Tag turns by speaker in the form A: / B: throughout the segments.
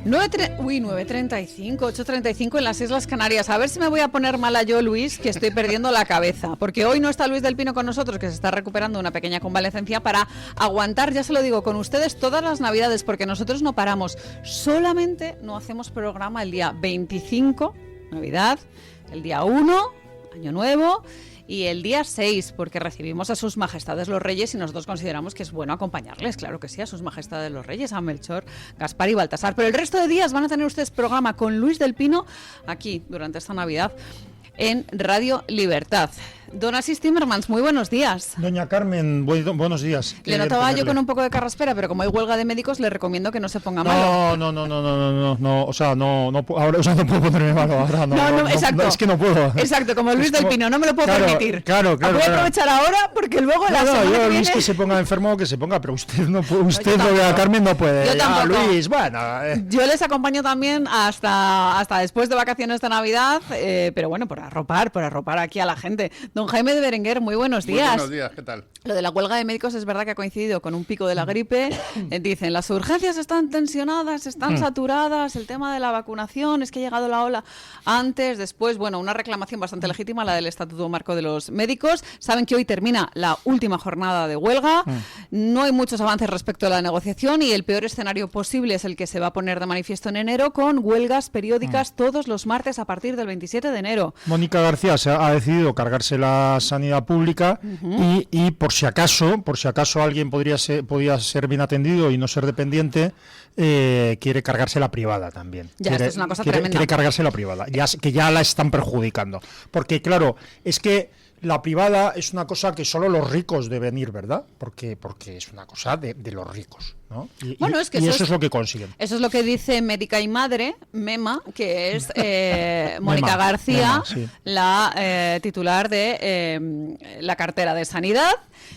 A: 9:35, 8:35 en las Islas Canarias. A ver si me voy a poner mala yo, Luis, que estoy perdiendo la cabeza. Porque hoy no está Luis del Pino con nosotros, que se está recuperando una pequeña convalecencia para aguantar, ya se lo digo, con ustedes todas las Navidades, porque nosotros no paramos. Solamente no hacemos programa el día 25, Navidad, el día 1, Año Nuevo, y el día 6, porque recibimos a sus majestades los reyes y nosotros consideramos que es bueno acompañarles, claro que sí, a sus majestades los reyes, a Melchor, Gaspar y Baltasar. Pero el resto de días van a tener ustedes programa con Luis del Pino aquí durante esta Navidad en Radio Libertad. Don Asís Timmermans, muy buenos días.
B: Doña Carmen, buenos días.
A: Le notaba yo con un poco de carraspera, pero como hay huelga de médicos, le recomiendo que no se ponga malo.
B: No, o sea, no puedo ponerme malo ahora, no,
A: exacto.
B: Es que no puedo.
A: Exacto, como Luis del Pino, no me lo puedo permitir.
B: Claro.
A: Voy a aprovechar ahora porque luego la semana que viene...
B: Luis que se ponga enfermo, que se ponga, pero usted no puede, Doña Carmen, no puede.
A: Yo tampoco.
B: Luis, bueno.
A: Yo les acompaño también hasta después de vacaciones de Navidad, pero bueno, por arropar aquí a la gente. Don Jaime de Berenguer, muy buenos días.
C: Muy buenos días, ¿qué tal?
A: Lo de la huelga de médicos es verdad que ha coincidido con un pico de la gripe. Dicen, las urgencias están tensionadas, están saturadas, el tema de la vacunación, es que ha llegado la ola antes, después, bueno, una reclamación bastante legítima, la del Estatuto Marco de los Médicos. Saben que hoy termina la última jornada de huelga, no hay muchos avances respecto a la negociación y el peor escenario posible es el que se va a poner de manifiesto en enero, con huelgas periódicas todos los martes a partir del 27 de enero.
B: Mónica García ha decidido cargarse la sanidad pública y por si acaso alguien podía ser bien atendido y no ser dependiente, quiere cargarse la privada también.
A: Esto es una cosa tremenda.
B: Quiere cargarse la privada, que ya la están perjudicando. Porque claro, es que la privada es una cosa que solo los ricos deben ir, ¿verdad? Porque es una cosa de los ricos, ¿no? Eso es lo que consiguen.
A: Eso es lo que dice Médica y Madre, MEMA, que es Mónica García, sí. La titular de la cartera de Sanidad,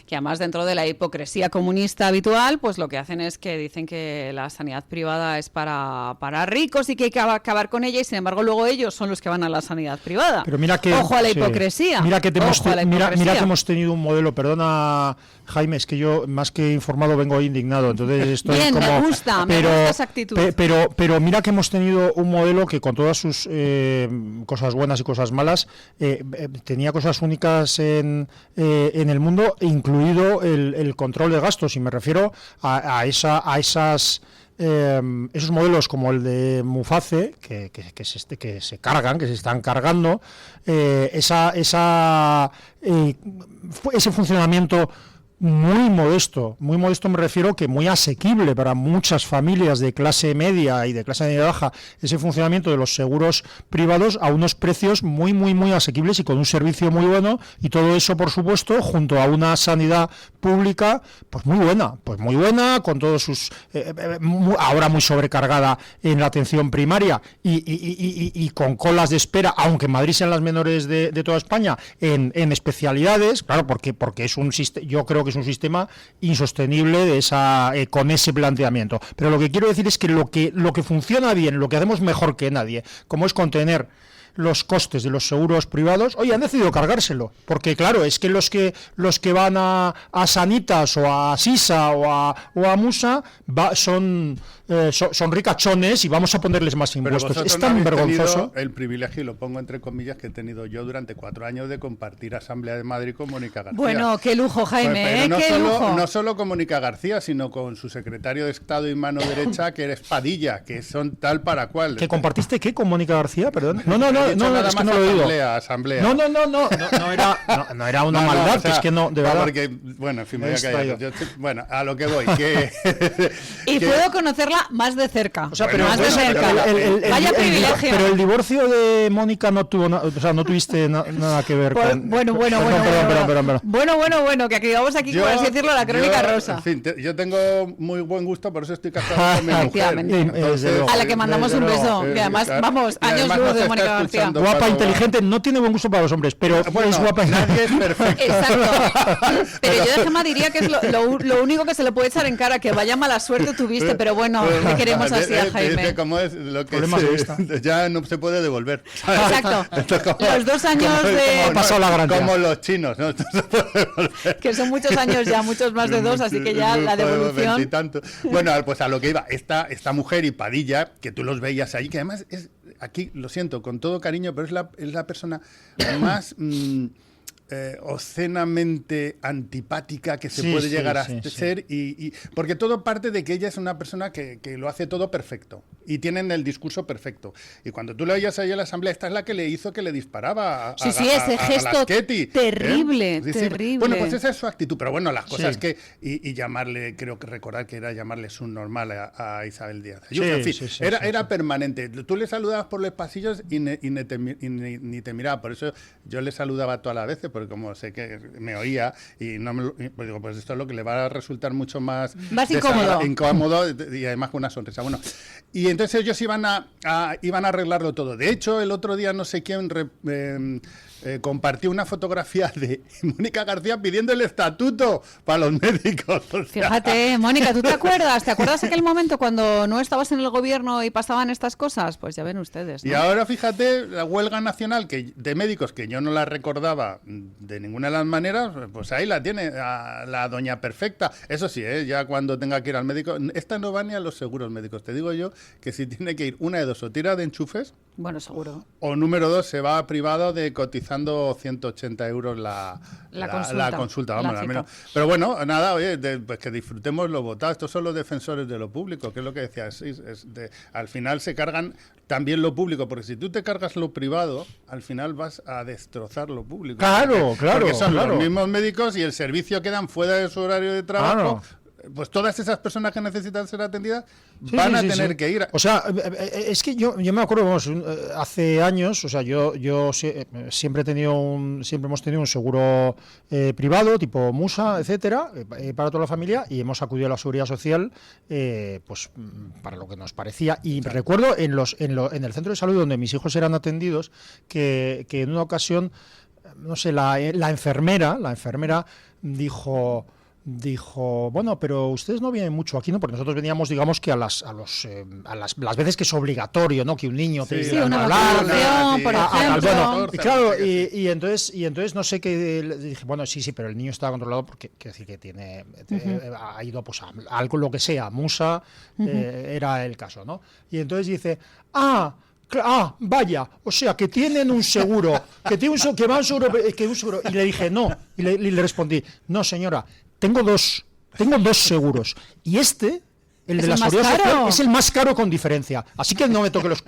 A: que además dentro de la hipocresía comunista habitual, pues lo que hacen es que dicen que la sanidad privada es para ricos y que hay que acabar con ella, y sin embargo luego ellos son los que van a la sanidad privada.
B: Pero mira que,
A: ojo a la hipocresía.
B: Mira que hemos tenido un modelo, perdona Jaime, es que yo más que informado vengo indignado, entonces estoy
A: bien,
B: como...
A: me gusta esa actitud.
B: Pero mira que hemos tenido un modelo que con todas sus cosas buenas y cosas malas, tenía cosas únicas en el mundo, incluido el control de gastos, y me refiero a esos modelos como el de Muface, que se están cargando, ese funcionamiento muy modesto me refiero, que muy asequible para muchas familias de clase media y de clase media baja, ese funcionamiento de los seguros privados a unos precios muy, muy, muy asequibles y con un servicio muy bueno, y todo eso, por supuesto, junto a una sanidad pública, pues muy buena, con todos sus, ahora muy sobrecargada en la atención primaria y con colas de espera, aunque en Madrid sean las menores de toda España, en especialidades, claro, porque es un sistema, yo creo que es un sistema insostenible con ese planteamiento. Pero lo que quiero decir es que lo que funciona bien, lo que hacemos mejor que nadie, como es contener los costes de los seguros privados, oye, han decidido cargárselo, porque claro, es que los que van a Sanitas o a Sisa o a Musa son ricachones y vamos a ponerles más impuestos. Es tan vergonzoso.
C: El privilegio, y lo pongo entre comillas, que he tenido yo durante 4 años de compartir Asamblea de Madrid con Mónica García.
A: Bueno, qué lujo, Jaime,
C: no solo con Mónica García, sino con su secretario de Estado y mano derecha, que eres Padilla, que son tal para cual.
B: ¿Que compartiste qué con Mónica García? Perdón.
C: No,
B: es que no lo digo.
C: Asamblea.
B: No era una maldad, o sea, que es que no, de verdad.
C: Porque, bueno, en fin, me voy a callar. Bueno, a lo que voy,
A: puedo conocerla más de cerca.
B: O sea, pero
A: más de cerca. Vaya privilegio.
B: Pero el divorcio de Mónica no tuvo, no tuviste nada que ver con.
A: Bueno, que acabamos aquí, por así decirlo, la crónica rosa.
C: En fin, yo tengo muy buen gusto, por eso estoy casado con mi mujer.
A: A la que mandamos un beso, que además, vamos, años luz de Mónica García.
C: luchando
B: Guapa,
C: para-
B: inteligente, no tiene buen gusto para los hombres, pero
C: Bueno,
B: es guapa.
C: nadie es perfecto.
A: Exacto. Pero yo de Gemma diría que es lo único que se le puede echar en cara, que vaya mala suerte tuviste, pero bueno, le queremos así a Jaime.
C: Como es lo que
B: Problemas de vista.
C: ya no se puede devolver.
A: Exacto.
C: Esto es como-
A: Los 2 años
C: como-
A: de...
C: como-
B: Ha pasado la garantía.
C: Como los chinos, ¿no? Esto se puede devolver.
A: Que son muchos años ya, muchos más de 2, así que ya la devolución...
C: Veintitantos. Bueno, pues a lo que iba, esta mujer y Padilla, que tú los veías ahí, que además es, aquí, lo siento, con todo cariño, pero es la persona más... obscenamente antipática que se
B: Sí,
C: puede
B: sí,
C: llegar a
B: sí,
C: ser y porque todo parte de que ella es una persona que lo hace todo perfecto y tienen el discurso perfecto y cuando tú le oías ahí a la asamblea, esta es la que le hizo que le disparaba
A: Sí, ese gesto
C: Lasqueti,
A: terrible,
C: Sí, sí.
A: terrible.
C: Bueno, pues esa es su actitud, pero bueno, las cosas
B: Sí.
C: que y llamarle, creo que recordar que era llamarle subnormal a Isabel Díaz Ayuso,
B: Sí,
C: en fin,
B: sí, sí,
C: era
B: sí.
C: permanente. Tú le saludabas por los pasillos y ni te miraba, por eso yo le saludaba todas las veces, porque como sé que me oía y no me pues digo, pues esto es lo que le va a resultar mucho más incómodo y además con una sonrisa. Bueno, y entonces ellos iban a arreglarlo todo. De hecho, el otro día no sé quién compartió una fotografía de Mónica García pidiendo el estatuto para los médicos. O sea,
A: Fíjate, Mónica, ¿tú te acuerdas? ¿Te acuerdas aquel momento cuando no estabas en el gobierno y pasaban estas cosas? Pues ya ven ustedes, ¿no?
C: Y ahora fíjate, la huelga nacional de médicos, que yo no la recordaba de ninguna de las maneras, pues ahí la tiene, la doña perfecta. Eso sí, ya cuando tenga que ir al médico, esta no va ni a los seguros médicos. Te digo yo que si tiene que ir una de dos, o tira de enchufes,
A: Bueno, seguro.
C: o número 2, se va a privado de cotizando 180 euros la consulta. Vamos,
A: la
C: al
A: cita.
C: menos. Pero bueno, nada, oye, pues que disfrutemos lo votado. Estos son los defensores de lo público, que es lo que decías. Al final se cargan también lo público, porque si tú te cargas lo privado, al final vas a destrozar lo público.
B: Claro, claro,
C: Porque son
B: claro.
C: los mismos médicos y el servicio que dan fuera de su horario de trabajo. Pues todas esas personas que necesitan ser atendidas van a tener que ir.
B: O sea, es que yo me acuerdo, vamos, hace años, o sea, yo siempre hemos tenido un seguro privado, tipo Musa, etcétera, para toda la familia, y hemos acudido a la Seguridad Social, pues para lo que nos parecía. Y recuerdo en el centro de salud donde mis hijos eran atendidos, que en una ocasión, no sé, la enfermera dijo, bueno, pero ustedes no vienen mucho aquí, ¿no? Porque nosotros veníamos, digamos, que a las veces que es obligatorio, ¿no? Que un niño te
A: Sí, una vacunación, por ejemplo.
B: bueno, y claro, y entonces no sé qué, le dije, bueno, sí, pero el niño estaba controlado porque, quiero decir, que tiene, ha ido pues a algo, lo que sea, Musa, era el caso, ¿no? Y entonces dice, vaya, o sea, que tienen un seguro, que va un seguro, y le dije, no, y le respondí, no, señora, tengo dos seguros, y el de la Seguridad Social, es el más caro con diferencia, así que no me toque los...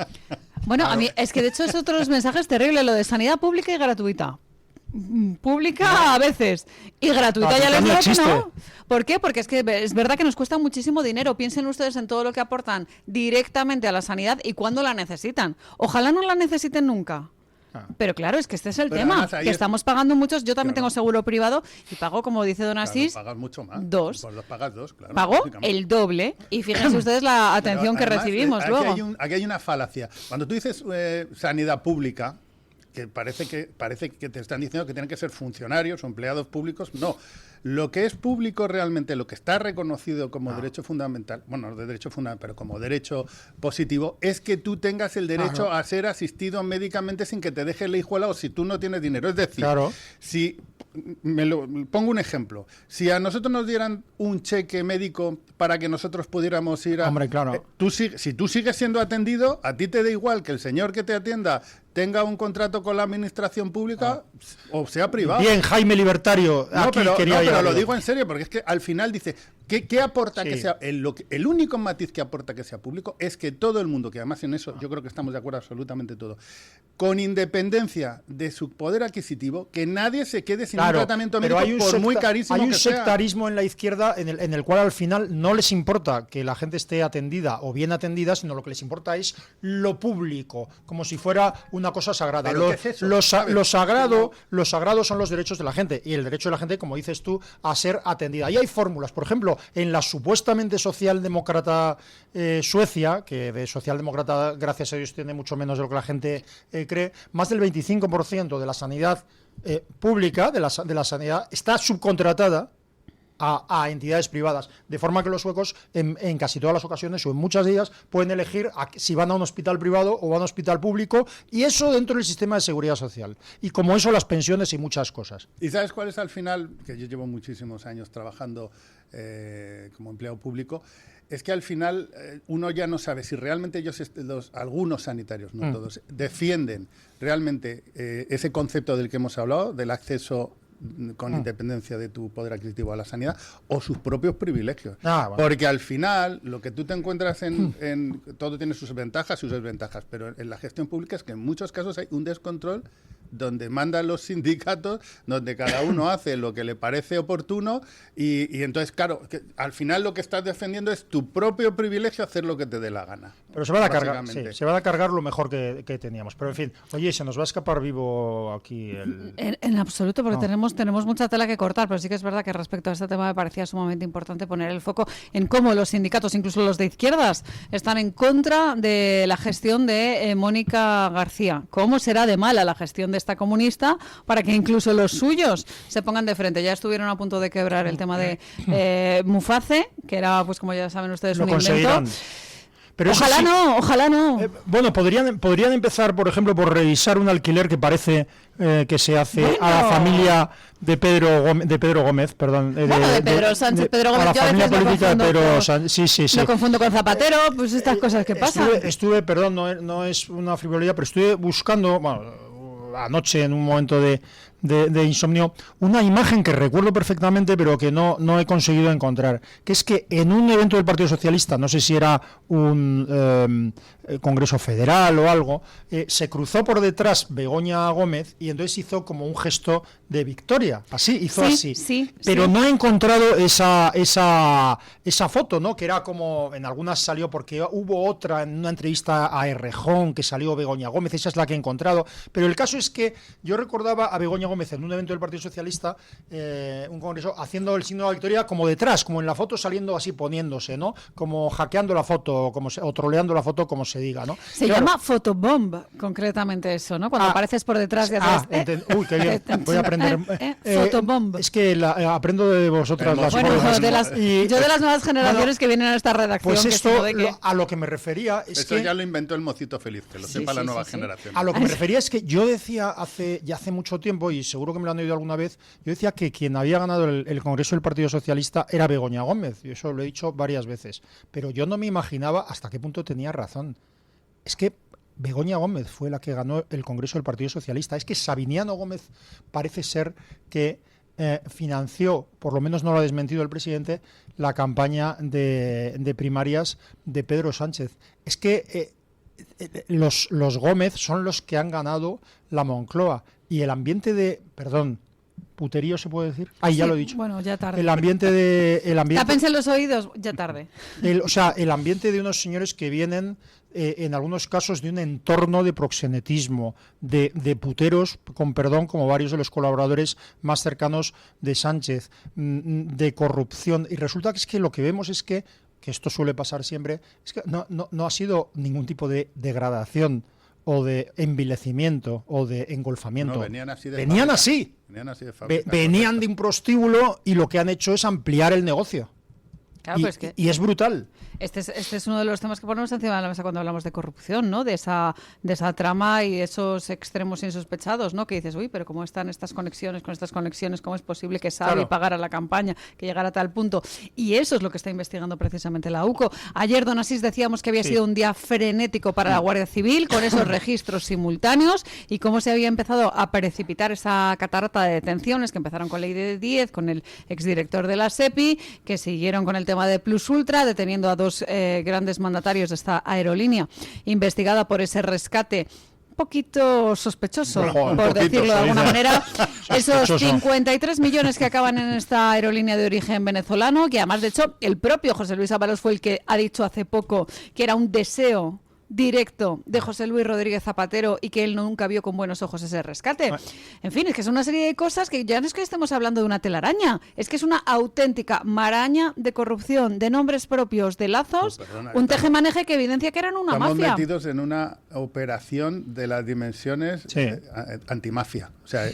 A: Bueno, a mí es que de hecho es otro de los mensajes terribles, lo de sanidad pública y gratuita. Pública a veces y gratuita ya les digo que no. ¿Por qué? Porque es que es verdad que nos cuesta muchísimo dinero. Piensen ustedes en todo lo que aportan directamente a la sanidad y cuándo la necesitan. Ojalá no la necesiten nunca. Pero claro, es que este es el tema, que estamos pagando muchos. Yo también tengo seguro privado y pago, como dice don Asís,
C: pagas mucho más.
A: 2.
C: Pues los pagas 2, claro.
A: Pago el doble y fíjense ustedes la atención que recibimos luego.
C: Aquí hay una falacia. Cuando tú dices sanidad pública, que parece que te están diciendo que tienen que ser funcionarios o empleados públicos, no. Lo que es público realmente, lo que está reconocido como derecho fundamental, bueno, no de derecho fundamental, pero como derecho positivo, es que tú tengas el derecho a ser asistido médicamente sin que te deje la hijuela o si tú no tienes dinero. Es decir, si pongo un ejemplo, si a nosotros nos dieran un cheque médico para que nosotros pudiéramos ir a...
B: Hombre, claro.
C: Si tú sigues siendo atendido, a ti te da igual que el señor que te atienda tenga un contrato con la administración pública o sea privado.
B: Bien, Jaime Libertario,
C: pero lo digo en serio, porque es que al final dice, ¿qué aporta que sea? El único matiz que aporta que sea público es que todo el mundo, que además en eso yo creo que estamos de acuerdo absolutamente todo, con independencia de su poder adquisitivo, que nadie se quede sin un tratamiento médico por muy carísimo que sea.
B: Hay un sectarismo en la izquierda en el cual al final no les importa que la gente esté atendida o bien atendida, sino lo que les importa es lo público, como si fuera una cosa sagrada. Lo sagrado son los derechos de la gente y el derecho de la gente, como dices tú, a ser atendida. Y hay fórmulas, por ejemplo, en la supuestamente socialdemócrata Suecia, que de socialdemócrata, gracias a Dios, tiene mucho menos de lo que la gente cree, más del 25% de la sanidad pública, de la sanidad, está subcontratada a entidades privadas, de forma que los suecos en casi todas las ocasiones o en muchas de ellas pueden elegir si van a un hospital privado o van a un hospital público, y eso dentro del sistema de seguridad social, y como eso las pensiones y muchas cosas.
C: ¿Y sabes cuál es al final? Que yo llevo muchísimos años trabajando como empleado público. Es que al final uno ya no sabe si realmente algunos sanitarios, no todos, defienden realmente ese concepto del que hemos hablado, del acceso con independencia de tu poder adquisitivo a la sanidad, o sus propios privilegios.
B: Bueno.
C: Porque al final lo que tú te encuentras en todo tiene sus ventajas y sus desventajas, pero en la gestión pública es que en muchos casos hay un descontrol donde mandan los sindicatos, donde cada uno hace lo que le parece oportuno y entonces, claro, que al final lo que estás defendiendo es tu propio privilegio, hacer lo que te dé la gana.
B: Pero se van a cargar, sí, se van a cargar lo mejor que teníamos. Pero en fin, oye, se nos va a escapar vivo aquí el...
A: En absoluto, porque tenemos mucha tela que cortar, pero sí que es verdad que respecto a este tema me parecía sumamente importante poner el foco en cómo los sindicatos, incluso los de izquierdas, están en contra de la gestión de Mónica García. ¿Cómo será de mala la gestión de esta comunista para que incluso los suyos se pongan de frente? Ya estuvieron a punto de quebrar el tema de Muface, que era, pues como ya saben ustedes, un invento.
B: Pero
A: ojalá no.
B: Bueno, podrían empezar, por ejemplo, por revisar un alquiler que parece que se hace a la familia de Pedro Gómez, perdón.
A: De Pedro Sánchez, Pedro Gómez.
B: A la familia política de Pedro Sánchez, sí.
A: Lo confundo con Zapatero, pues estas cosas que pasan.
B: Estuve, perdón, no es una frivolidad, pero estuve buscando, anoche en un momento de insomnio, una imagen que recuerdo perfectamente pero que no he conseguido encontrar, que es que en un evento del Partido Socialista, no sé si era un congreso federal o algo, se cruzó por detrás Begoña Gómez y entonces hizo como un gesto de victoria, así, pero no he encontrado esa foto, ¿no? Que era como, en algunas salió, porque hubo otra en una entrevista a Errejón que salió Begoña Gómez, esa es la que he encontrado, pero el caso es que yo recordaba a Begoña Gómez en un evento del Partido Socialista, un congreso, haciendo el signo de la victoria como detrás, como en la foto, saliendo así, poniéndose, ¿no? Como hackeando la foto, o troleando la foto, como se diga, ¿no?
A: Se llama photobomb, concretamente eso, ¿no? Cuando apareces por detrás de atrás.
B: Uy, qué bien, voy a aprender.
A: Photobomb.
B: Es que aprendo de vosotras las
A: cosas. Yo de las nuevas generaciones que vienen a esta redacción.
B: Pues esto, a lo que me refería es
C: eso
B: que...
C: ya lo inventó el Mocito Feliz, que lo sepa la nueva generación.
B: A lo que me refería es que yo decía hace mucho tiempo, y seguro que me lo han oído alguna vez, yo decía que quien había ganado el Congreso del Partido Socialista era Begoña Gómez, y eso lo he dicho varias veces, pero yo no me imaginaba hasta qué punto tenía razón. Es que Begoña Gómez fue la que ganó el Congreso del Partido Socialista. Es que Sabiniano Gómez parece ser que financió, por lo menos no lo ha desmentido el presidente, la campaña de primarias de Pedro Sánchez. Es que los Gómez son los que han ganado la Moncloa. Y el ambiente puterío se puede decir. Ya lo he dicho.
A: Bueno, ya tarde.
B: El ambiente.
A: Tápense los oídos, ya tarde.
B: El ambiente de unos señores que vienen, en algunos casos, de un entorno de proxenetismo, de puteros, con perdón, como varios de los colaboradores más cercanos de Sánchez, de corrupción. Y resulta que es que lo que vemos es que esto suele pasar siempre, es que no ha sido ningún tipo de degradación o de envilecimiento o de engolfamiento.
C: Venían así.
B: Venían de un prostíbulo y lo que han hecho es ampliar el negocio.
A: Claro, pues
B: y es brutal.
A: Este es uno de los temas que ponemos encima de la mesa cuando hablamos de corrupción, ¿no? De esa trama y esos extremos insospechados, ¿no? Que dices, uy, pero ¿cómo están estas conexiones? Con estas conexiones, ¿cómo es posible que Xavi pagara la campaña, que llegara a tal punto? Y eso es lo que está investigando precisamente la UCO. Ayer, don Asís, decíamos que había sido un día frenético para la Guardia Civil, con esos registros simultáneos, y cómo se había empezado a precipitar esa catarata de detenciones que empezaron con Ley de 10, con el exdirector de la SEPI, que siguieron con el tema de Plus Ultra, deteniendo a dos grandes mandatarios de esta aerolínea, investigada por ese rescate un poquito sospechoso, por decirlo de alguna manera. Esos 53 millones que acaban en esta aerolínea de origen venezolano, que además, de hecho, el propio José Luis Ábalos fue el que ha dicho hace poco que era un deseo directo de José Luis Rodríguez Zapatero y que él nunca vio con buenos ojos ese rescate. En fin, es que es una serie de cosas que ya no es que estemos hablando de una telaraña, es que es una auténtica maraña de corrupción, de nombres propios, de lazos, un tejemaneje que evidencia que eran una
C: estamos
A: mafia.
C: metidos en una operación de las dimensiones antimafia. O sea,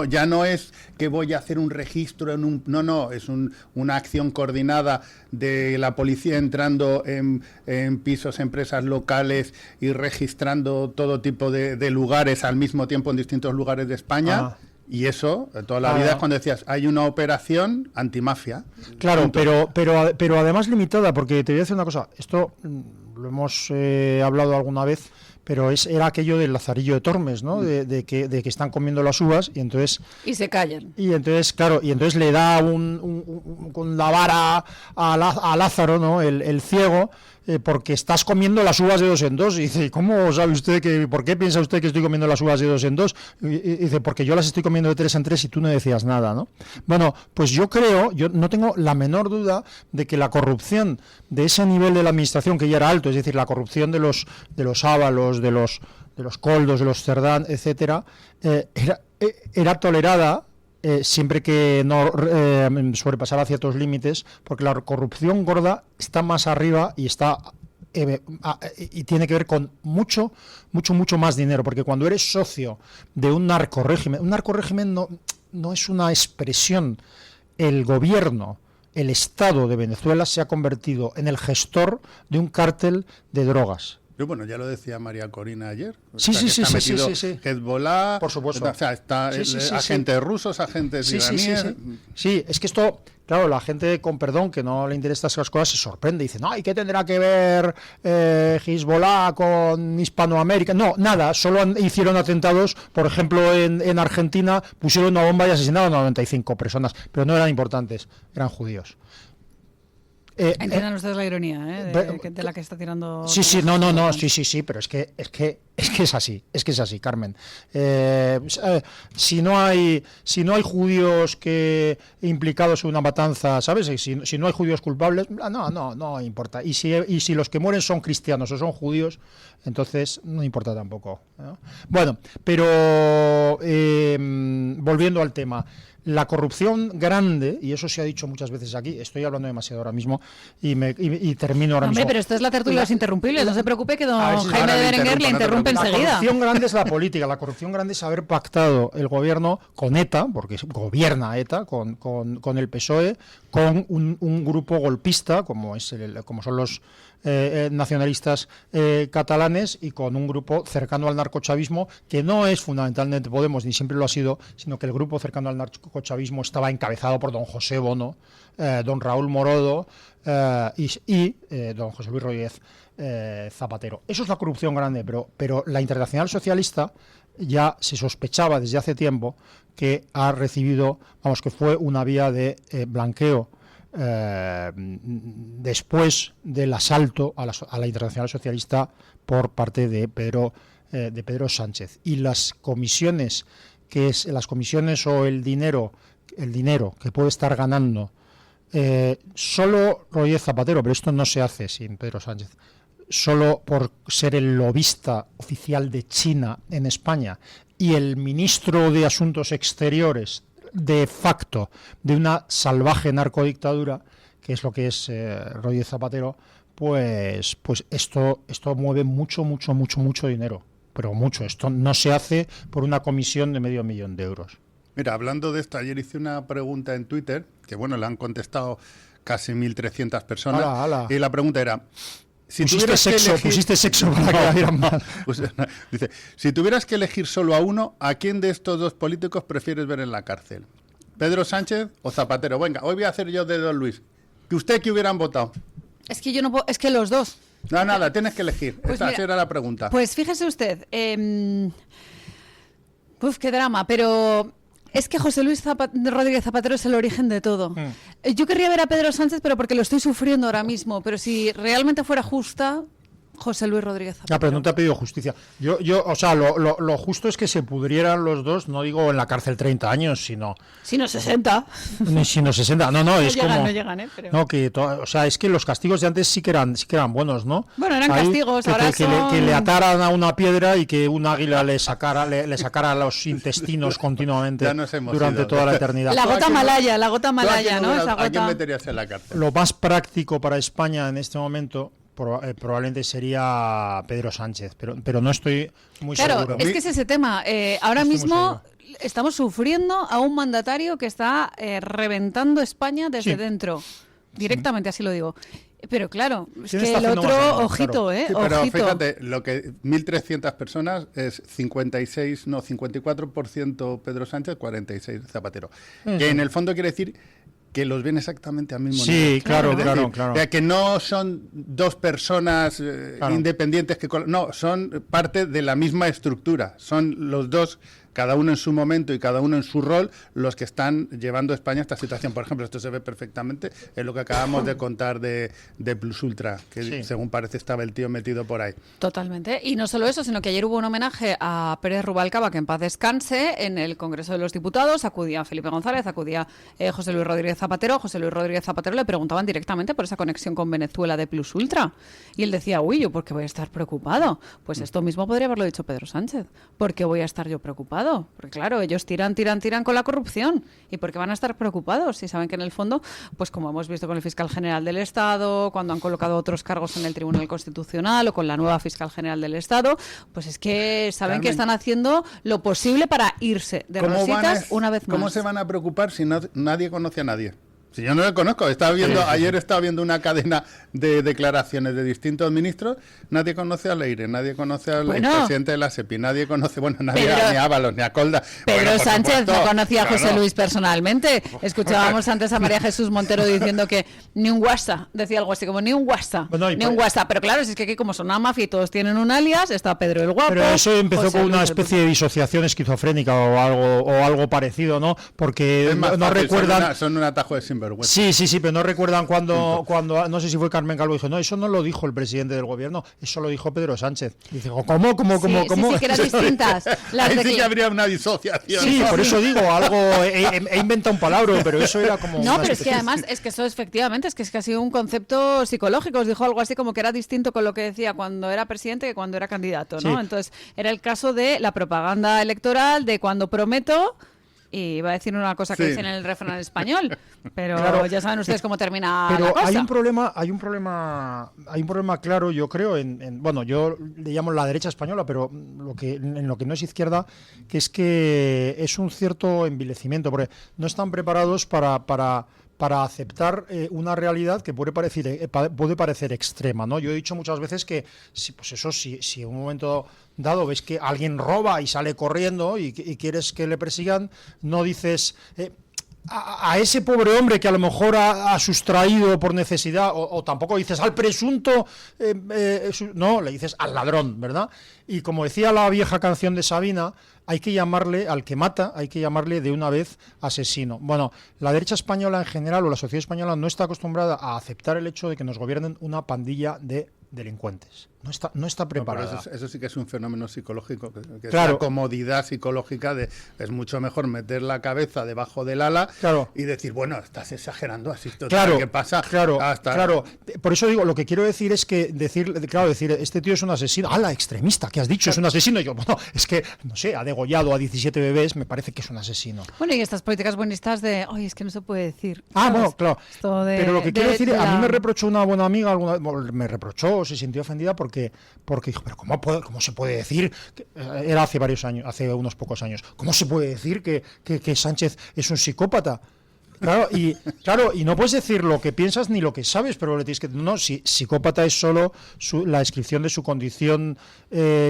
C: ya no es que voy a hacer un registro no, es una acción coordinada de la policía entrando en pisos, empresas locales y registrando todo tipo de lugares al mismo tiempo en distintos lugares de España. Y eso, toda la vida es cuando decías, hay una operación antimafia.
B: Claro, pero además limitada, porque te voy a decir una cosa, esto lo hemos hablado alguna vez, pero era aquello del Lazarillo de Tormes, ¿no? De que están comiendo las uvas y entonces...
A: Y se callan.
B: Y entonces, claro, le da con la vara a Lázaro, ¿no? El ciego, porque estás comiendo las uvas de dos en dos. Y dice, ¿cómo sabe usted por qué piensa usted que estoy comiendo las uvas de dos en dos? Y dice, porque yo las estoy comiendo de tres en tres y tú no decías nada, ¿no? Bueno, pues yo no tengo la menor duda de que la corrupción de ese nivel de la administración, que ya era alto, es decir, la corrupción de los Ábalos, de los Coldos, de los Cerdán, etcétera, era tolerada siempre que no sobrepasara ciertos límites, porque la corrupción gorda está más arriba y y tiene que ver con mucho más dinero, porque cuando eres socio de un narcorrégimen no es una expresión. El gobierno, el Estado de Venezuela se ha convertido en el gestor de un cártel de drogas.
C: Bueno, ya lo decía María Corina ayer.
B: Sí.
C: Hezbollah,
B: por supuesto.
C: O sea, está agentes rusos, agentes iraníes.
B: Sí, es que esto, claro, la gente, con perdón, que no le interesan esas cosas, se sorprende. Dice, no, ¿y qué tendrá que ver Hezbollah con Hispanoamérica? No, nada, solo hicieron atentados, por ejemplo, en Argentina, pusieron una bomba y asesinaron a 95 personas, pero no eran importantes, eran judíos.
A: Entiendan ustedes la ironía, de la que está tirando.
B: Sí, pero es que es así, Carmen. Si no hay judíos implicados en una matanza, ¿sabes? Si no hay judíos culpables, no importa. Y si los que mueren son cristianos o son judíos, entonces no importa tampoco, ¿no? Bueno, pero volviendo al tema. La corrupción grande, y eso se ha dicho muchas veces aquí, estoy hablando demasiado ahora mismo y termino ahora mismo.
A: Hombre, pero esto es la tertulia de los interrumpibles, no se preocupe que don Jaime de Berenguer le interrumpe enseguida.
B: La corrupción grande es la política, la corrupción grande es haber pactado el gobierno con ETA, porque gobierna ETA, con el PSOE, con un grupo golpista, como son los nacionalistas catalanes, y con un grupo cercano al narcochavismo, que no es fundamentalmente Podemos, ni siempre lo ha sido, sino que el grupo cercano al narcochavismo estaba encabezado por don José Bono, don Raúl Morodo y don José Luis Rodríguez Zapatero. Eso es la corrupción grande, pero la Internacional Socialista ya se sospechaba desde hace tiempo que ha recibido, que fue una vía de blanqueo después del asalto a la Internacional Socialista por parte de Pedro Sánchez. Y las comisiones o el dinero que puede estar ganando solo Rodríguez Zapatero, pero esto no se hace sin Pedro Sánchez, solo por ser el lobista oficial de China en España y el ministro de Asuntos Exteriores de facto de una salvaje narcodictadura, que es lo que es Rodríguez Zapatero, pues esto mueve mucho dinero, pero mucho. Esto no se hace por una comisión de $500,000 de euros.
C: Mira, hablando de esto, ayer hice una pregunta en Twitter, que le han contestado casi 1.300 personas, y la pregunta era... pusiste sexo para que la vieran mal. Dice, si tuvieras que elegir solo a uno, ¿a quién de estos dos políticos prefieres ver en la cárcel? ¿Pedro Sánchez o Zapatero? Venga, hoy voy a hacer yo de don Luis. ¿Que hubieran votado?
A: Es que yo no puedo, es que los dos.
C: No, nada, tienes que elegir.
A: Pues
C: Esta era la pregunta.
A: Pues fíjese usted, qué drama, pero... Es que José Luis Rodríguez Zapatero es el origen de todo. Yo querría ver a Pedro Sánchez, pero porque lo estoy sufriendo ahora mismo. Pero si realmente fuera justa, José Luis Rodríguez Zapatero.
B: Ya, pero no te ha pedido justicia. O sea, lo justo es que se pudrieran los dos, no digo en la cárcel 30 años, sino...
A: Sino 60.
B: Sino 60. No, es
A: llegan,
B: como...
A: No llegan, pero...
B: No, o sea, es que los castigos de antes sí que eran buenos, ¿no?
A: Bueno, eran castigos, ahora son...
B: que le ataran a una piedra y que un águila le sacara los intestinos continuamente durante toda la eternidad.
A: La gota malaya, ¿no? Esa
C: ¿A quién
A: gota...
C: meterías en la cárcel?
B: Lo más práctico para España en este momento... probablemente sería Pedro Sánchez, pero no estoy muy seguro.
A: Claro, es que es ese tema. Ahora mismo estamos sufriendo a un mandatario que está reventando España desde dentro. Directamente, así lo digo. Pero claro, es que el otro, ojito,
C: Sí, pero
A: ojito.
C: fíjate, lo que 1.300 personas es 54% Pedro Sánchez, 46 Zapatero. Que en el fondo quiere decir que los ven exactamente al mismo nivel.
B: Sí, claro.
C: O sea, que no son dos personas independientes, no, son parte de la misma estructura. Son los dos, cada uno en su momento y cada uno en su rol, los que están llevando a España a esta situación. Por ejemplo, esto se ve perfectamente en lo que acabamos de contar de Plus Ultra, que según parece estaba el tío metido por ahí.
A: Totalmente. Y no solo eso, sino que ayer hubo un homenaje a Pérez Rubalcaba, que en paz descanse, en el Congreso de los Diputados. Acudía Felipe González, acudía José Luis Rodríguez Zapatero. José Luis Rodríguez Zapatero le preguntaban directamente por esa conexión con Venezuela de Plus Ultra. Y él decía, uy, ¿yo por qué voy a estar preocupado? Pues esto mismo podría haberlo dicho Pedro Sánchez. ¿Por qué voy a estar yo preocupado? Porque claro, ellos tiran con la corrupción. ¿Y por qué van a estar preocupados? Si saben que en el fondo, pues como hemos visto con el fiscal general del Estado, cuando han colocado otros cargos en el Tribunal Constitucional o con la nueva fiscal general del Estado, pues es que saben
C: Carmen,
A: que están haciendo lo posible para irse de rositas una vez más.
C: ¿Cómo se van a preocupar si nadie conoce a nadie? Si yo no lo conozco, ayer estaba viendo una cadena de declaraciones de distintos ministros, nadie conoce a Leire, nadie conoce al presidente de la SEPI, nadie conoce, ni a Ábalos, ni a Colda.
A: Pedro Sánchez no conocía a José Luis personalmente. Escuchábamos antes a María Jesús Montero diciendo que ni un WhatsApp, decía algo así como ni un WhatsApp, ni un WhatsApp. Pero claro, si es que aquí como son una mafia y todos tienen un alias, está Pedro el Guapo.
B: Pero eso empezó
A: José
B: con
A: Luis
B: una especie de disociación esquizofrénica o algo parecido, ¿no? Porque no recuerdan...
C: Son un atajo de sinvergüenza.
B: Sí, pero no recuerdan cuando no sé si fue Carmen Calvo, dijo, no, eso no lo dijo el presidente del gobierno, eso lo dijo Pedro Sánchez. Y dice, ¿cómo?
A: Sí, que eran distintas.
C: Ahí sí que habría una disociación.
B: Sí, por eso digo, he inventado un palabra, pero eso era como...
A: No, pero es que además, es que eso efectivamente, es que ha sido un concepto psicológico. Os dijo algo así como que era distinto con lo que decía cuando era presidente que cuando era candidato, ¿no? Sí. Entonces, era el caso de la propaganda electoral, de cuando prometo... Y iba a decir una cosa que dicen en el refrán español, pero claro, ya saben ustedes cómo termina la cosa.
B: Pero hay un problema claro, yo creo, bueno, yo le llamo la derecha española, pero en lo que no es izquierda, que es que es un cierto envilecimiento, porque no están preparados para aceptar una realidad que puede parecer extrema, ¿no? Yo he dicho muchas veces que si en un momento dado ves que alguien roba y sale corriendo y quieres que le persigan, no dices... a ese pobre hombre que a lo mejor ha sustraído por necesidad, o tampoco dices al presunto, no, le dices al ladrón, ¿verdad? Y como decía la vieja canción de Sabina, hay que llamarle al que mata, hay que llamarle de una vez asesino. Bueno, la derecha española en general o la sociedad española no está acostumbrada a aceptar el hecho de que nos gobiernen una pandilla de delincuentes. No está preparada.
C: No, eso sí que es un fenómeno psicológico, que
B: claro.
C: Es la comodidad psicológica de es mucho mejor meter la cabeza debajo del ala y decir, bueno, estás exagerando, así ¿qué pasa?
B: Claro. Por eso digo, lo que quiero decir es que decir, este tío es un asesino. ¡Hala, extremista! ¿Qué has dicho? Es un asesino. Y yo, bueno, es que, no sé, ha degollado a 17 bebés, me parece que es un asesino.
A: Bueno, y estas políticas buenistas de, oye, es que no se puede decir.
B: Bueno, claro. Pero lo que quiero decir, a mí me reprochó una buena amiga, se sintió ofendida porque dijo, pero ¿cómo se puede decir? Era hace varios años, hace unos pocos años. ¿Cómo se puede decir que Sánchez es un psicópata? Claro, y no puedes decir lo que piensas ni lo que sabes, pero le tienes que... No, si psicópata es solo la descripción de su condición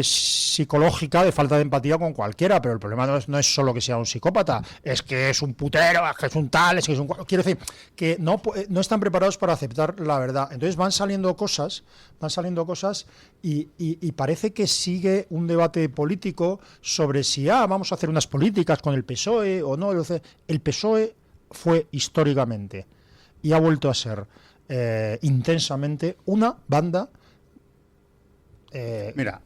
B: psicológica de falta de empatía con cualquiera, pero el problema no es solo que sea un psicópata, es que es un putero, es que es un tal, es que es un... Quiero decir, que no están preparados para aceptar la verdad. Entonces van saliendo cosas y parece que sigue un debate político sobre si vamos a hacer unas políticas con el PSOE o no. El PSOE fue históricamente y ha vuelto a ser intensamente una banda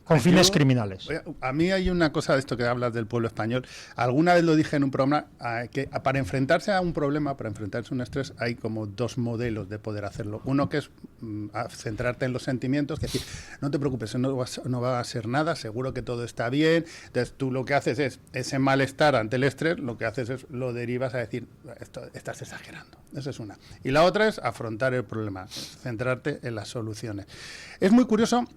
B: con fines criminales.
C: A mí hay una cosa de esto que hablas del pueblo español. Alguna vez lo dije en un programa, que para enfrentarse a un problema, para enfrentarse a un estrés, hay como dos modelos de poder hacerlo. Uno que es centrarte en los sentimientos, que decir, no te preocupes, no va a ser nada, seguro que todo está bien. Entonces tú lo que haces es, ese malestar ante el estrés, lo que haces es, lo derivas a decir, estás exagerando. Esa es una. Y la otra es afrontar el problema, centrarte en las soluciones. Es muy curioso.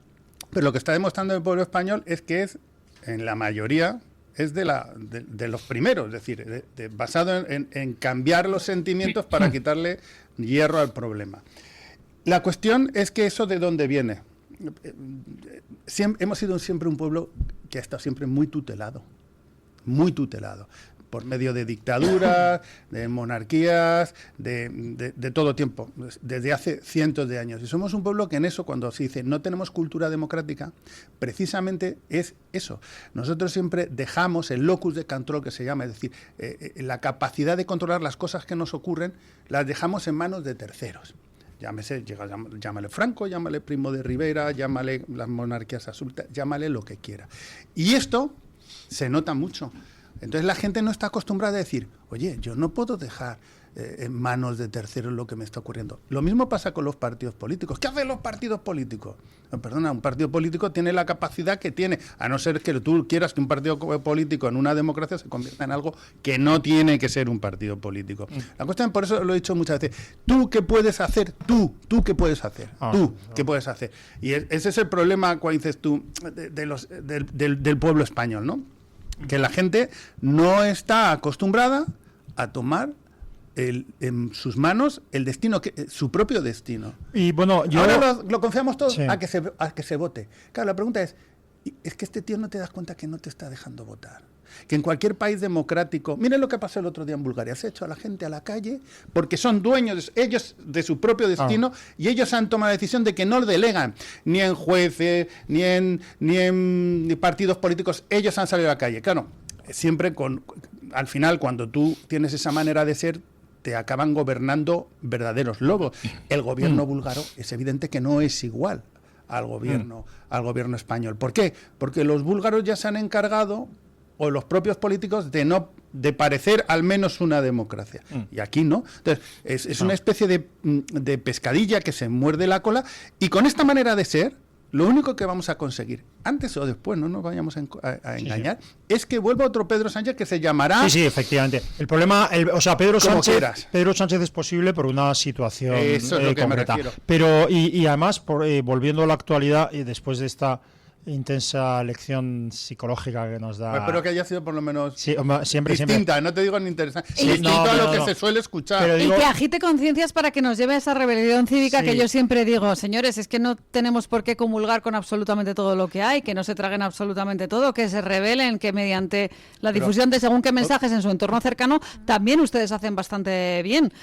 C: Pero lo que está demostrando el pueblo español es que es, en la mayoría, es de los primeros, es decir, basado en cambiar los sentimientos para quitarle hierro al problema. La cuestión es que eso de dónde viene. Hemos sido siempre un pueblo que ha estado siempre muy tutelado, por medio de dictaduras, de monarquías, de todo tiempo, desde hace cientos de años. Y somos un pueblo que en eso, cuando se dice no tenemos cultura democrática, precisamente es eso. Nosotros siempre dejamos el locus de control, que se llama, es decir, la capacidad de controlar las cosas que nos ocurren, las dejamos en manos de terceros. Llámale Franco, llámale Primo de Rivera, llámale las monarquías absolutas, llámale lo que quiera. Y esto se nota mucho. Entonces la gente no está acostumbrada a decir, oye, yo no puedo dejar en manos de terceros lo que me está ocurriendo. Lo mismo pasa con los partidos políticos. ¿Qué hacen los partidos políticos? No, perdona, un partido político tiene la capacidad que tiene, a no ser que tú quieras que un partido político en una democracia se convierta en algo que no tiene que ser un partido político. La cuestión, por eso lo he dicho muchas veces, ¿tú qué puedes hacer? ¿Tú qué puedes hacer? ¿Qué puedes hacer? Y ese es el problema, cuando dices tú, del pueblo español, ¿no? Que la gente no está acostumbrada a tomar en sus manos el destino, su propio destino.
B: Y bueno,
C: ahora lo confiamos todos a que se vote. Claro, la pregunta es que este tío no te das cuenta que no te está dejando votar. Que en cualquier país democrático, miren lo que pasó el otro día en Bulgaria, se ha hecho a la gente a la calle porque son dueños ellos de su propio destino y ellos han tomado la decisión de que no lo delegan ni en jueces, ni en partidos políticos, ellos han salido a la calle. Claro, siempre al final, cuando tú tienes esa manera de ser, te acaban gobernando verdaderos lobos. El gobierno búlgaro es evidente que no es igual al gobierno español. ¿Por qué? Porque los búlgaros ya se han encargado, o los propios políticos, de parecer al menos una democracia. Y aquí no. Entonces, es una especie de pescadilla que se muerde la cola, y con esta manera de ser, lo único que vamos a conseguir, antes o después, no nos vayamos a engañar, es que vuelva otro Pedro Sánchez que se llamará...
B: Sí, efectivamente. El problema, Pedro Sánchez es posible por una situación
C: eso es lo que
B: concreta.
C: Me refiero.
B: Pero, y además, volviendo a la actualidad, y después de esta intensa lección psicológica que nos da...
C: Pues espero que haya sido por lo menos
B: siempre
C: distinta, no te digo ni interesante, distinto a lo que se suele escuchar.
A: Pero digo, y que agite conciencias para que nos lleve a esa rebelión cívica que yo siempre digo, señores, es que no tenemos por qué comulgar con absolutamente todo lo que hay, que no se traguen absolutamente todo, que se rebelen, que mediante la difusión de según qué mensajes en su entorno cercano, también ustedes hacen bastante bien.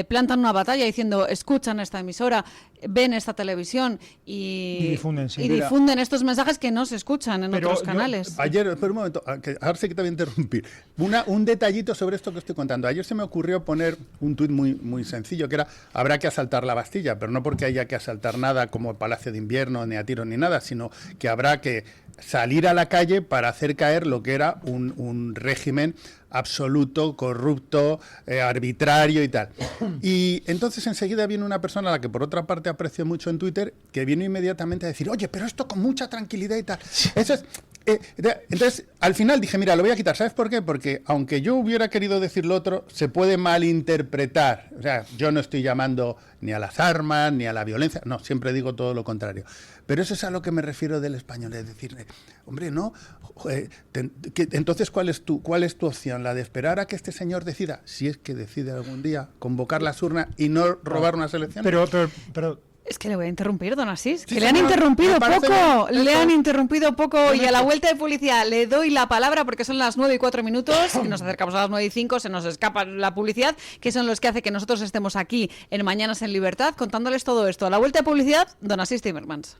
A: Plantan una batalla diciendo, escuchan esta emisora, ven esta televisión y difunden estos mensajes que no se escuchan en otros canales.
C: Ayer, espera un momento, ahora sí que te voy a interrumpir. Un detallito sobre esto que estoy contando. Ayer se me ocurrió poner un tuit muy sencillo, que era, habrá que asaltar la Bastilla, pero no porque haya que asaltar nada como el Palacio de Invierno, ni a tiros ni nada, sino que habrá que salir a la calle para hacer caer lo que era un régimen absoluto, corrupto, arbitrario y tal. Y entonces enseguida viene una persona a la que por otra parte aprecio mucho en Twitter, que viene inmediatamente a decir, oye, pero esto con mucha tranquilidad y tal. Eso es... entonces, al final dije, mira, lo voy a quitar. ¿Sabes por qué? Porque aunque yo hubiera querido decir lo otro, se puede malinterpretar. O sea, yo no estoy llamando ni a las armas, ni a la violencia. No, siempre digo todo lo contrario. Pero eso es a lo que me refiero del español. Es decir, hombre, no... entonces, ¿cuál es tu opción? ¿La de esperar a que este señor decida, si es que decide algún día, convocar las urnas y no robar unas elecciones?
B: Pero
A: es que le voy a interrumpir, don Asís, que le han interrumpido poco, le han interrumpido poco, y a la vuelta de publicidad le doy la palabra porque son las 9:04 y nos acercamos a las 9:05, se nos escapa la publicidad, que son los que hace que nosotros estemos aquí en Mañanas en Libertad contándoles todo esto. A la vuelta de publicidad, don Asís Timmermans.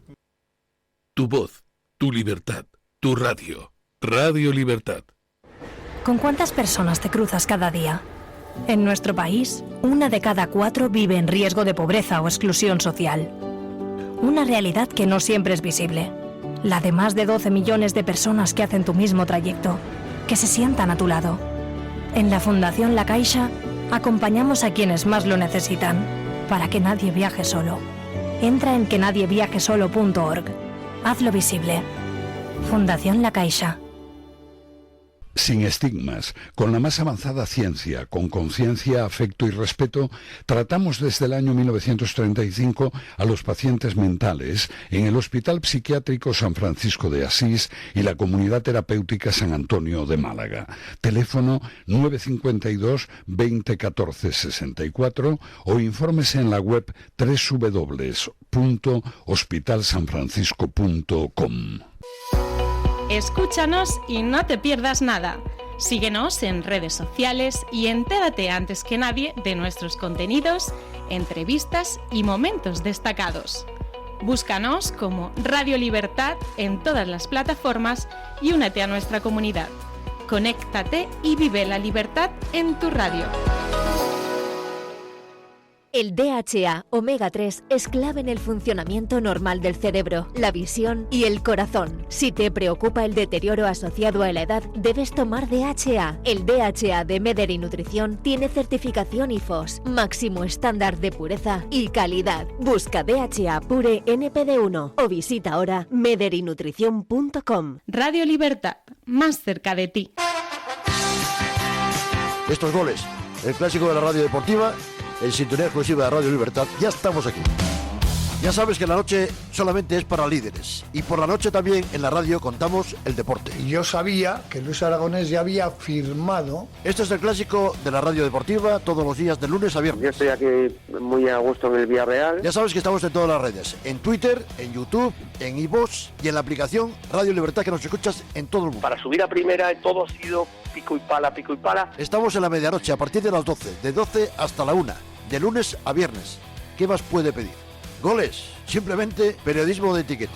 D: Tu voz, tu libertad, tu radio. Radio Libertad.
E: ¿Con cuántas personas te cruzas cada día? En nuestro país, 1 de cada 4 vive en riesgo de pobreza o exclusión social. Una realidad que no siempre es visible. la de más de 12 millones de personas que hacen tu mismo trayecto, que se sientan a tu lado. En la Fundación La Caixa acompañamos a quienes más lo necesitan, para que nadie viaje solo. Entra en quenadieviajesolo.org. Hazlo visible. Fundación La Caixa.
F: Sin estigmas, con la más avanzada ciencia, con conciencia, afecto y respeto, tratamos desde el año 1935 a los pacientes mentales en el Hospital Psiquiátrico San Francisco de Asís y la Comunidad Terapéutica San Antonio de Málaga. Teléfono 952 20 14 64 o infórmese en la web www.hospitalsanfrancisco.com.
G: Escúchanos y no te pierdas nada. Síguenos en redes sociales y entérate antes que nadie de nuestros contenidos, entrevistas y momentos destacados. Búscanos como Radio Libertad en todas las plataformas y únete a nuestra comunidad. Conéctate y vive la libertad en tu radio.
H: El DHA Omega 3 es clave en el funcionamiento normal del cerebro, la visión y el corazón. Si te preocupa el deterioro asociado a la edad, debes tomar DHA. El DHA de Mederi Nutrición tiene certificación IFOS, máximo estándar de pureza y calidad. Busca DHA Pure NPD1 o visita ahora mederinutrición.com.
G: Radio Libertad, más cerca de ti.
I: Estos goles, el clásico de la radio deportiva, en sintonía exclusiva de Radio Libertad, ya estamos aquí. Ya sabes que la noche solamente es para líderes y por la noche también en la radio contamos el deporte.
J: Y yo sabía que Luis Aragonés ya había firmado.
I: Este es el clásico de la radio deportiva todos los días de lunes a viernes.
K: Yo estoy aquí muy a gusto en el Villarreal.
I: Ya sabes que estamos en todas las redes, en Twitter, en YouTube, en iVoox y en la aplicación Radio Libertad, que nos escuchas en todo el mundo.
K: Para subir a primera todo ha sido pico y pala, pico y pala.
I: Estamos en la medianoche a partir de las 12, de 12 hasta la 1, de lunes a viernes. ¿Qué más puede pedir? Goles, simplemente periodismo de etiqueta.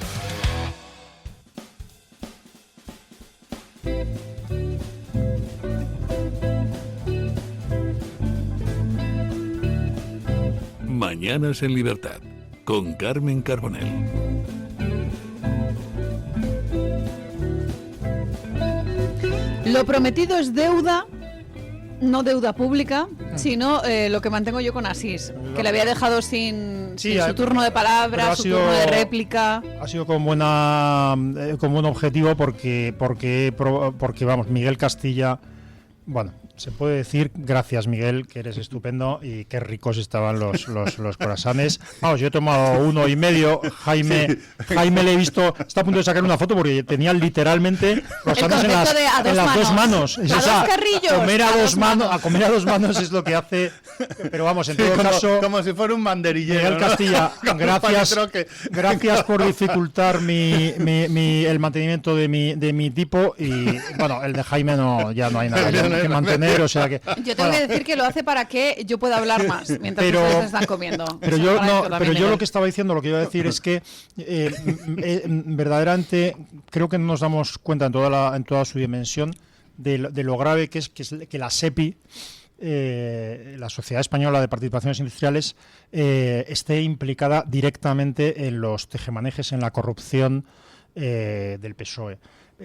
D: Mañanas en Libertad, con Carmen Carbonell.
A: Lo prometido es deuda, no deuda pública, sino lo que mantengo yo con Asís, que le había dejado sin su turno de palabra, su turno de réplica.
B: Ha sido con buen objetivo porque vamos, Miguel Castilla, bueno, se puede decir, gracias Miguel, que eres estupendo y qué ricos estaban los croissants. Vamos, yo he tomado 1,5, Jaime le he visto, está a punto de sacar una foto porque tenía literalmente croissants en las dos manos.
A: A dos carrillos.
B: Comer a dos manos es lo que hace, pero vamos, en todo caso...
C: Como si fuera un banderillero.
B: Miguel Castilla, gracias por dificultar el mantenimiento de mi tipo y, bueno, el de Jaime ya no hay nada que mantener. O sea que,
A: yo tengo que decir que lo hace para que yo pueda hablar más mientras ustedes están comiendo.
B: Pero yo lo que estaba diciendo, lo que iba a decir es que verdaderamente creo que no nos damos cuenta en toda su dimensión de lo grave que es que la SEPI, la Sociedad Española de Participaciones Industriales, esté implicada directamente en los tejemanejes, en la corrupción del PSOE.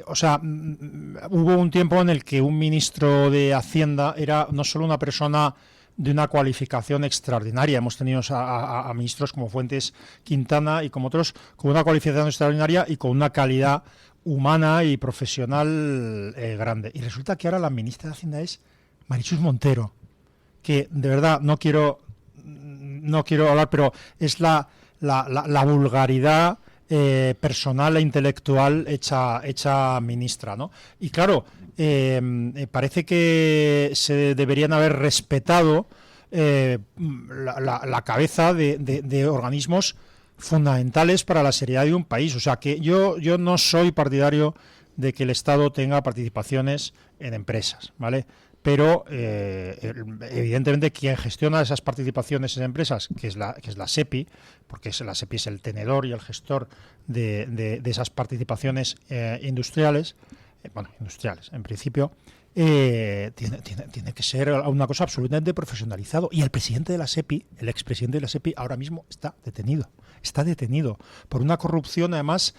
B: O sea, hubo un tiempo en el que un ministro de Hacienda era no solo una persona de una cualificación extraordinaria, hemos tenido a ministros como Fuentes Quintana y como otros, con una cualificación extraordinaria y con una calidad humana y profesional grande. Y resulta que ahora la ministra de Hacienda es Marichus Montero, que de verdad no quiero hablar, pero es la vulgaridad personal e intelectual hecha ministra, ¿no? Y claro, parece que se deberían haber respetado la cabeza de organismos fundamentales para la seriedad de un país. O sea, que yo no soy partidario de que el Estado tenga participaciones en empresas, ¿vale? Pero evidentemente quien gestiona esas participaciones en empresas, que es la SEPI, porque la SEPI es el tenedor y el gestor de esas participaciones industriales, industriales en principio, tiene que ser una cosa absolutamente profesionalizado. Y el presidente de la SEPI, el expresidente de la SEPI, ahora mismo está detenido por una corrupción además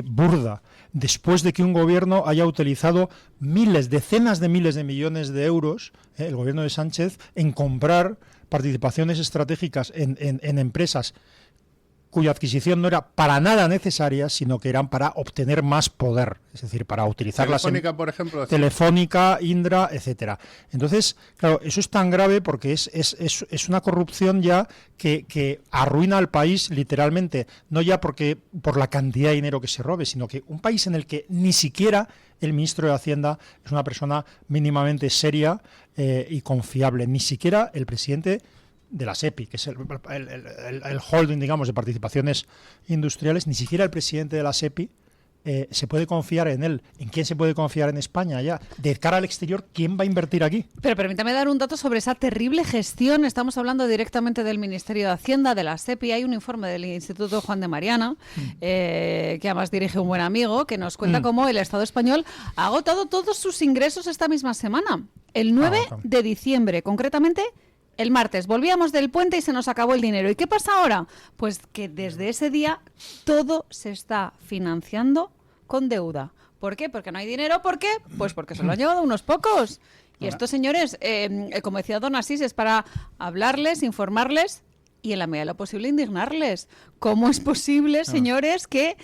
B: burda, después de que un gobierno haya utilizado decenas de miles de millones de euros, el gobierno de Sánchez, en comprar participaciones estratégicas en empresas cuya adquisición no era para nada necesaria, sino que eran para obtener más poder, es decir, para utilizar
C: Telefónica, por ejemplo. Así.
B: Telefónica, Indra, etcétera. Entonces, claro, eso es tan grave porque es una corrupción ya que arruina al país literalmente, no ya por la cantidad de dinero que se robe, sino que un país en el que ni siquiera el ministro de Hacienda es una persona mínimamente seria y confiable, ni siquiera el presidente de la SEPI, que es el holding, digamos, de participaciones industriales, ni siquiera el presidente de la SEPI se puede confiar en él. ¿En quién se puede confiar en España ya? De cara al exterior, ¿quién va a invertir aquí?
A: Pero permítame dar un dato sobre esa terrible gestión. Estamos hablando directamente del Ministerio de Hacienda, de la SEPI. Hay un informe del Instituto Juan de Mariana, que además dirige un buen amigo, que nos cuenta cómo el Estado español ha agotado todos sus ingresos esta misma semana. El 9 de diciembre, concretamente, el martes volvíamos del puente y se nos acabó el dinero. ¿Y qué pasa ahora? Pues que desde ese día todo se está financiando con deuda. ¿Por qué? Porque no hay dinero. ¿Por qué? Pues porque se lo han llevado unos pocos. Y estos señores, como decía don Asís, es para hablarles, informarles y en la medida de lo posible indignarles. ¿Cómo es posible, señores, que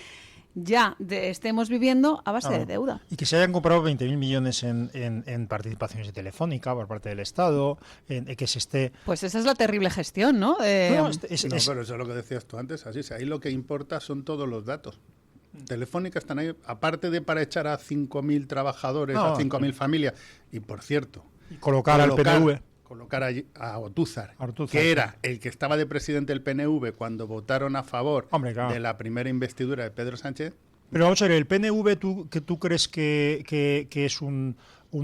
A: ya estemos viviendo a base de deuda?
B: Y que se hayan comprado 20.000 millones en participaciones de Telefónica por parte del Estado, que se esté...
A: Pues esa es la terrible gestión, ¿no?
C: Pero eso es lo que decías tú antes, así. Ahí lo que importa son todos los datos. Telefónica están ahí, aparte de para echar a 5.000 trabajadores, a 5.000 familias, y por cierto...
B: Y colocar al PNV.
C: Colocar a Ortúzar, que era el que estaba de presidente del PNV cuando votaron a favor de la primera investidura de Pedro Sánchez.
B: Pero vamos a ver, ¿el PNV tú crees que es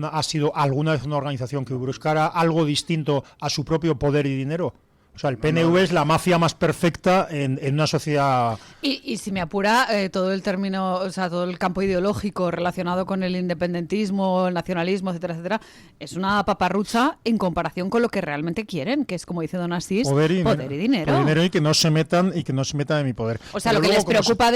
B: ha sido alguna vez una organización que buscara algo distinto a su propio poder y dinero? O sea, el PNV es la mafia más perfecta en una sociedad...
A: Y si me apura, todo el término, o sea, todo el campo ideológico relacionado con el independentismo, el nacionalismo, etcétera, etcétera, es una paparrucha en comparación con lo que realmente quieren, que es, como dice don Asís, poder y dinero.
B: Poder y dinero y que no se metan en mi poder.
A: O sea, pero lo que les preocupa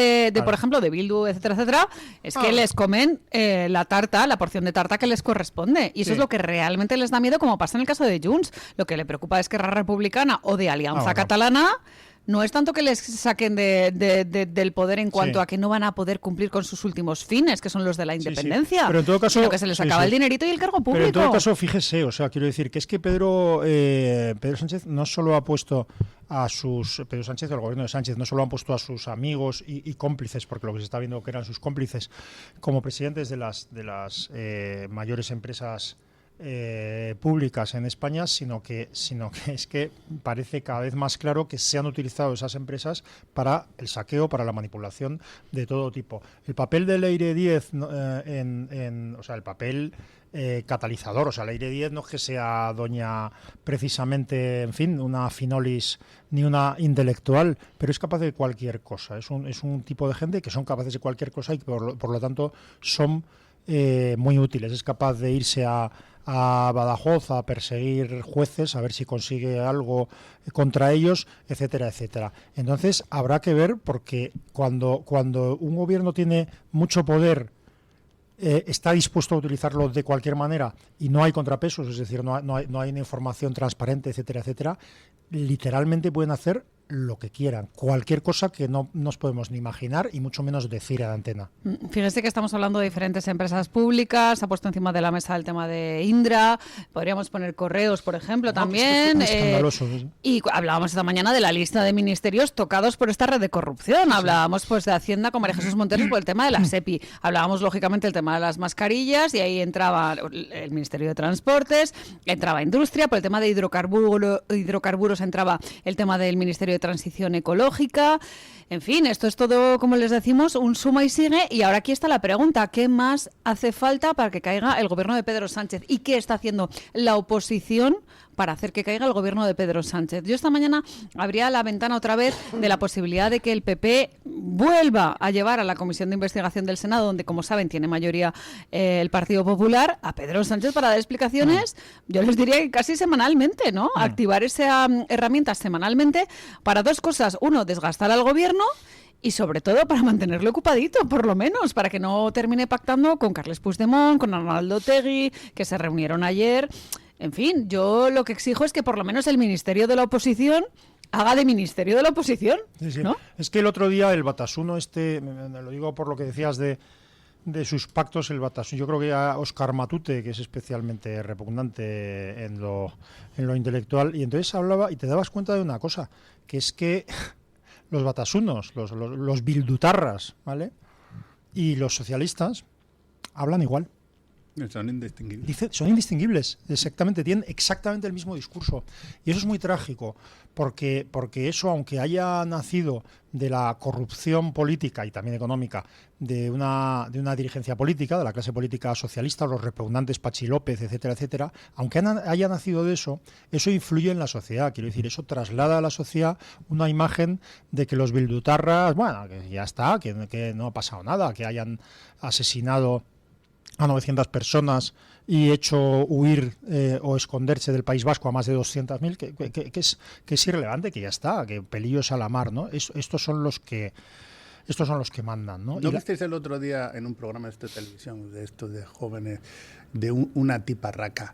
A: por ejemplo, de Bildu, etcétera, etcétera, es que les comen la porción de tarta que les corresponde. Y eso es lo que realmente les da miedo, como pasa en el caso de Junts. Lo que le preocupa es que Esquerra Republicana o de Alianza Catalana no es tanto que les saquen del poder en cuanto a que no van a poder cumplir con sus últimos fines, que son los de la independencia,
B: pero en todo caso,
A: sino que se les acaba el dinerito y el cargo público.
B: Pero en todo caso, fíjese, o sea, quiero decir que es que Pedro Sánchez no solo ha puesto Pedro Sánchez o el gobierno de Sánchez no solo han puesto a sus amigos y cómplices, porque lo que se está viendo que eran sus cómplices, como presidentes de las mayores empresas públicas en España, sino que es que parece cada vez más claro que se han utilizado esas empresas para el saqueo, para la manipulación de todo tipo. El papel de Leire Díez, o sea, el papel catalizador, o sea, Leire Díez no es que sea doña precisamente, en fin, una finolis ni una intelectual, pero es capaz de cualquier cosa. Es un tipo de gente que son capaces de cualquier cosa y que por lo tanto son muy útiles. Es capaz de irse a Badajoz a perseguir jueces, a ver si consigue algo contra ellos, etcétera, etcétera. Entonces habrá que ver, porque cuando un gobierno tiene mucho poder, está dispuesto a utilizarlo de cualquier manera y no hay contrapesos, es decir, no hay una información transparente, etcétera, etcétera, literalmente pueden hacer lo que quieran, cualquier cosa que no nos podemos ni imaginar y mucho menos decir a la antena.
A: Fíjese que estamos hablando de diferentes empresas públicas, se ha puesto encima de la mesa el tema de Indra, podríamos poner Correos, por ejemplo, también.
B: Es escandaloso.
A: Y hablábamos esta mañana de la lista de ministerios tocados por esta red de corrupción. Hablábamos pues de Hacienda con María Jesús Monteros por el tema de la SEPI. Hablábamos lógicamente del tema de las mascarillas y ahí entraba el Ministerio de Transportes, entraba Industria, por el tema de hidrocarburos entraba el tema del Ministerio de Transición Ecológica. En fin, esto es todo, como les decimos, un suma y sigue. Y ahora aquí está la pregunta: ¿qué más hace falta para que caiga el gobierno de Pedro Sánchez? ¿Y qué está haciendo la oposición para hacer que caiga el gobierno de Pedro Sánchez. Yo esta mañana abría la ventana otra vez de la posibilidad de que el PP vuelva a llevar a la Comisión de Investigación del Senado, donde, como saben, tiene mayoría el Partido Popular, a Pedro Sánchez para dar explicaciones, yo les diría que casi semanalmente, ¿no? Activar esa herramienta semanalmente para dos cosas. Uno, desgastar al gobierno, y sobre todo para mantenerlo ocupadito, por lo menos, para que no termine pactando con Carles Puigdemont, con Arnaldo Otegi, que se reunieron ayer. En fin, yo lo que exijo es que por lo menos el Ministerio de la Oposición haga de Ministerio de la Oposición, ¿no?
B: Es que el otro día el Batasuna me lo digo por lo que decías de sus pactos, el Batasuna, yo creo que a Óscar Matute, que es especialmente repugnante en lo intelectual, y entonces hablaba y te dabas cuenta de una cosa, que es que los batasunos, los bildutarras, ¿vale? Y los socialistas hablan igual.
C: Son indistinguibles.
B: Son indistinguibles, exactamente, tienen exactamente el mismo discurso. Y eso es muy trágico, porque eso, aunque haya nacido de la corrupción política y también económica de una dirigencia política, de la clase política socialista, los repugnantes Pachi López, etcétera, etcétera, aunque haya nacido de eso influye en la sociedad. Quiero decir, eso traslada a la sociedad una imagen de que los bildutarras, bueno, que ya está, que no ha pasado nada, que hayan asesinado a 900 personas y hecho huir o esconderse del País Vasco a más de 200.000, que es irrelevante, que ya está, que pelillos a la mar, ¿no? Estos son los que mandan, ¿no?
C: ¿No visteis el otro día en un programa de televisión de estos de jóvenes de una tiparraca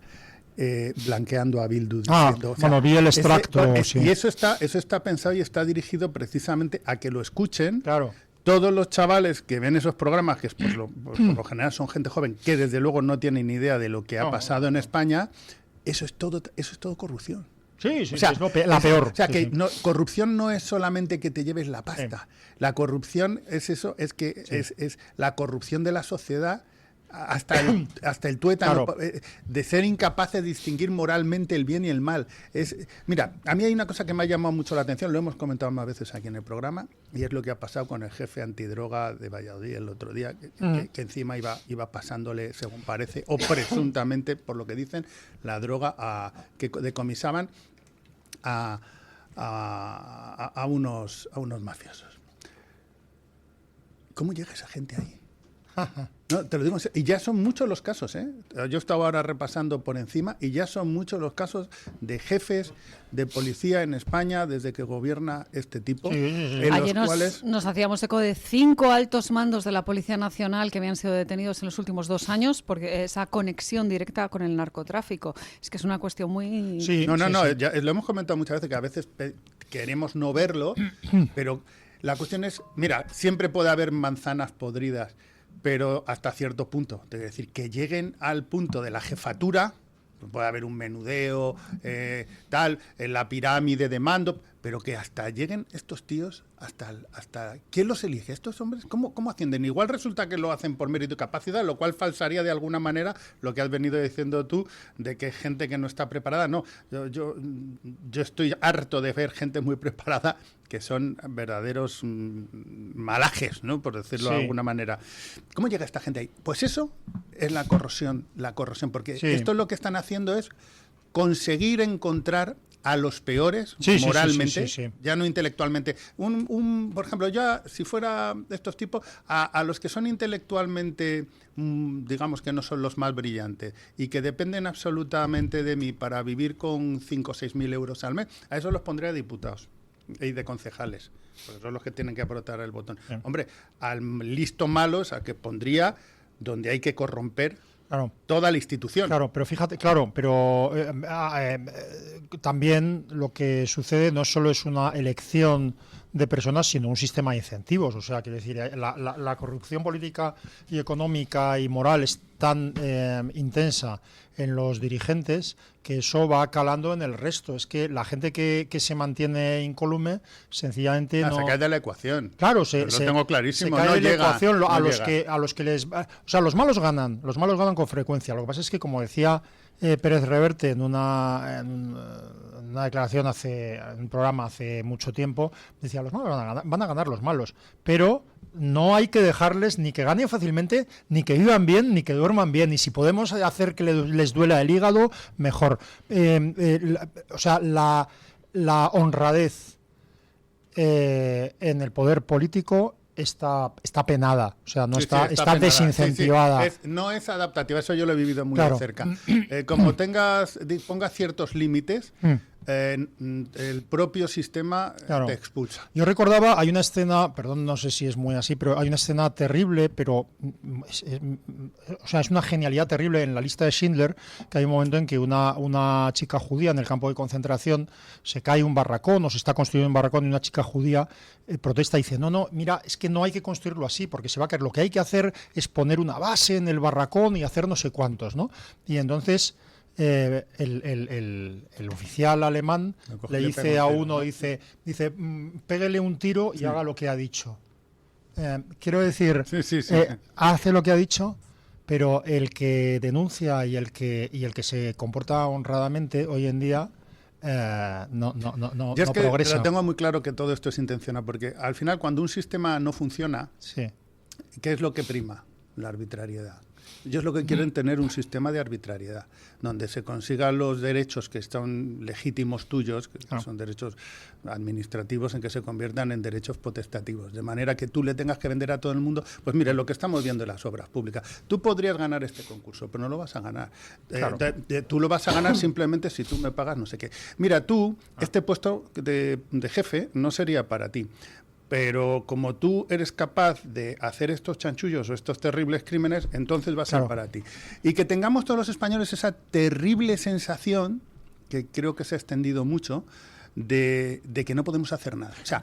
C: blanqueando a Bildu?
B: Diciendo, bueno, vi el extracto. Sí.
C: Y eso está pensado y está dirigido precisamente a que lo escuchen.
B: Claro.
C: Todos los chavales que ven esos programas, que por lo general son gente joven, que desde luego no tienen ni idea de lo que ha pasado en España, eso es todo corrupción.
B: Sí,
C: o sea,
B: es la peor.
C: O sea, que no, corrupción no es solamente que te lleves la pasta. La corrupción es eso, es que es la corrupción de la sociedad hasta el tuétano, claro, de ser incapaces de distinguir moralmente el bien y el mal. Mira, a mí hay una cosa que me ha llamado mucho la atención, lo hemos comentado más veces aquí en el programa, y es lo que ha pasado con el jefe antidroga de Valladolid el otro día, que encima iba pasándole, según parece, o presuntamente, por lo que dicen, la droga que decomisaban a unos mafiosos. ¿Cómo llega esa gente ahí? No, te lo digo, y ya son muchos los casos, ¿eh? Yo estaba ahora repasando por encima y ya son muchos los casos de jefes de policía en España desde que gobierna este tipo.
A: Ayer nos hacíamos eco de 5 altos mandos de la Policía Nacional que habían sido detenidos en los últimos 2 años porque esa conexión directa con el narcotráfico. Es que es una cuestión muy...
C: Sí, no, ya, lo hemos comentado muchas veces que a veces queremos no verlo, pero la cuestión es, mira, siempre puede haber manzanas podridas, pero hasta cierto punto, es decir, que lleguen al punto de la jefatura, puede haber un menudeo, en la pirámide de mando, pero que hasta lleguen estos tíos, hasta ¿quién los elige? ¿Estos hombres cómo ascienden? Igual resulta que lo hacen por mérito y capacidad, lo cual falsaría de alguna manera lo que has venido diciendo tú, de que hay gente que no está preparada. No, yo estoy harto de ver gente muy preparada que son verdaderos malajes, ¿no? Por decirlo de alguna manera. ¿Cómo llega esta gente ahí? Pues eso es la corrosión, porque esto es lo que están haciendo es conseguir encontrar a los peores moralmente, ya no intelectualmente. Por ejemplo, ya si fuera de estos tipos, a los que son intelectualmente, digamos que no son los más brillantes y que dependen absolutamente de mí para vivir con 5 o 6 mil euros al mes, a esos los pondría diputados y de concejales, porque son los que tienen que apretar el botón. Hombre, al listo malo, a que pondría donde hay que corromper toda la institución.
B: Claro, pero fíjate, también lo que sucede no solo es una elección de personas, sino un sistema de incentivos. O sea, quiero decir, la corrupción política y económica y moral es tan intensa en los dirigentes que eso va calando en el resto. Es que la gente que se mantiene incólume sencillamente no...
C: Se cae de la ecuación.
B: Claro,
C: lo tengo clarísimo.
B: Se cae
C: no
B: de la
C: llega,
B: ecuación
C: no
B: a los que les... O sea, los malos ganan con frecuencia. Lo que pasa es que, como decía Pérez Reverte en una declaración en un programa hace mucho tiempo, decía, los malos van a ganar los malos, pero no hay que dejarles ni que ganen fácilmente, ni que vivan bien, ni que duerman bien, y si podemos hacer que les duela el hígado, mejor. La honradez en el poder político está penada, o sea, está penada. Desincentivada.
C: No es adaptativa, eso yo lo he vivido muy de cerca. Como pongas ciertos límites, el propio sistema te expulsa.
B: Yo recordaba, hay una escena, perdón, no sé si es muy así, pero hay una escena terrible, pero es una genialidad terrible en la lista de Schindler, que hay un momento en que una chica judía en el campo de concentración se cae un barracón o se está construyendo un barracón y una chica judía protesta y dice, no, mira, es que no hay que construirlo así porque se va a caer, lo que hay que hacer es poner una base en el barracón y hacer no sé cuántos, ¿no? Y entonces el oficial alemán le dice a uno, dice, pégale un tiro y haga lo que ha dicho. Quiero decir, hace lo que ha dicho, pero el que denuncia y el que se comporta honradamente hoy en día no progresa.
C: Lo tengo muy claro que todo esto es intencional, porque al final cuando un sistema no funciona, ¿qué es lo que prima? La arbitrariedad. Ellos lo que quieren tener un sistema de arbitrariedad, donde se consigan los derechos que son legítimos tuyos, que son derechos administrativos, en que se conviertan en derechos potestativos, de manera que tú le tengas que vender a todo el mundo. Pues mire, lo que estamos viendo en las obras públicas, tú podrías ganar este concurso, pero no lo vas a ganar. Tú lo vas a ganar simplemente si tú me pagas no sé qué. Mira, tú, este puesto de jefe no sería para ti. Pero como tú eres capaz de hacer estos chanchullos o estos terribles crímenes, entonces va a ser para ti. Y que tengamos todos los españoles esa terrible sensación, que creo que se ha extendido mucho, de que no podemos hacer nada. O sea,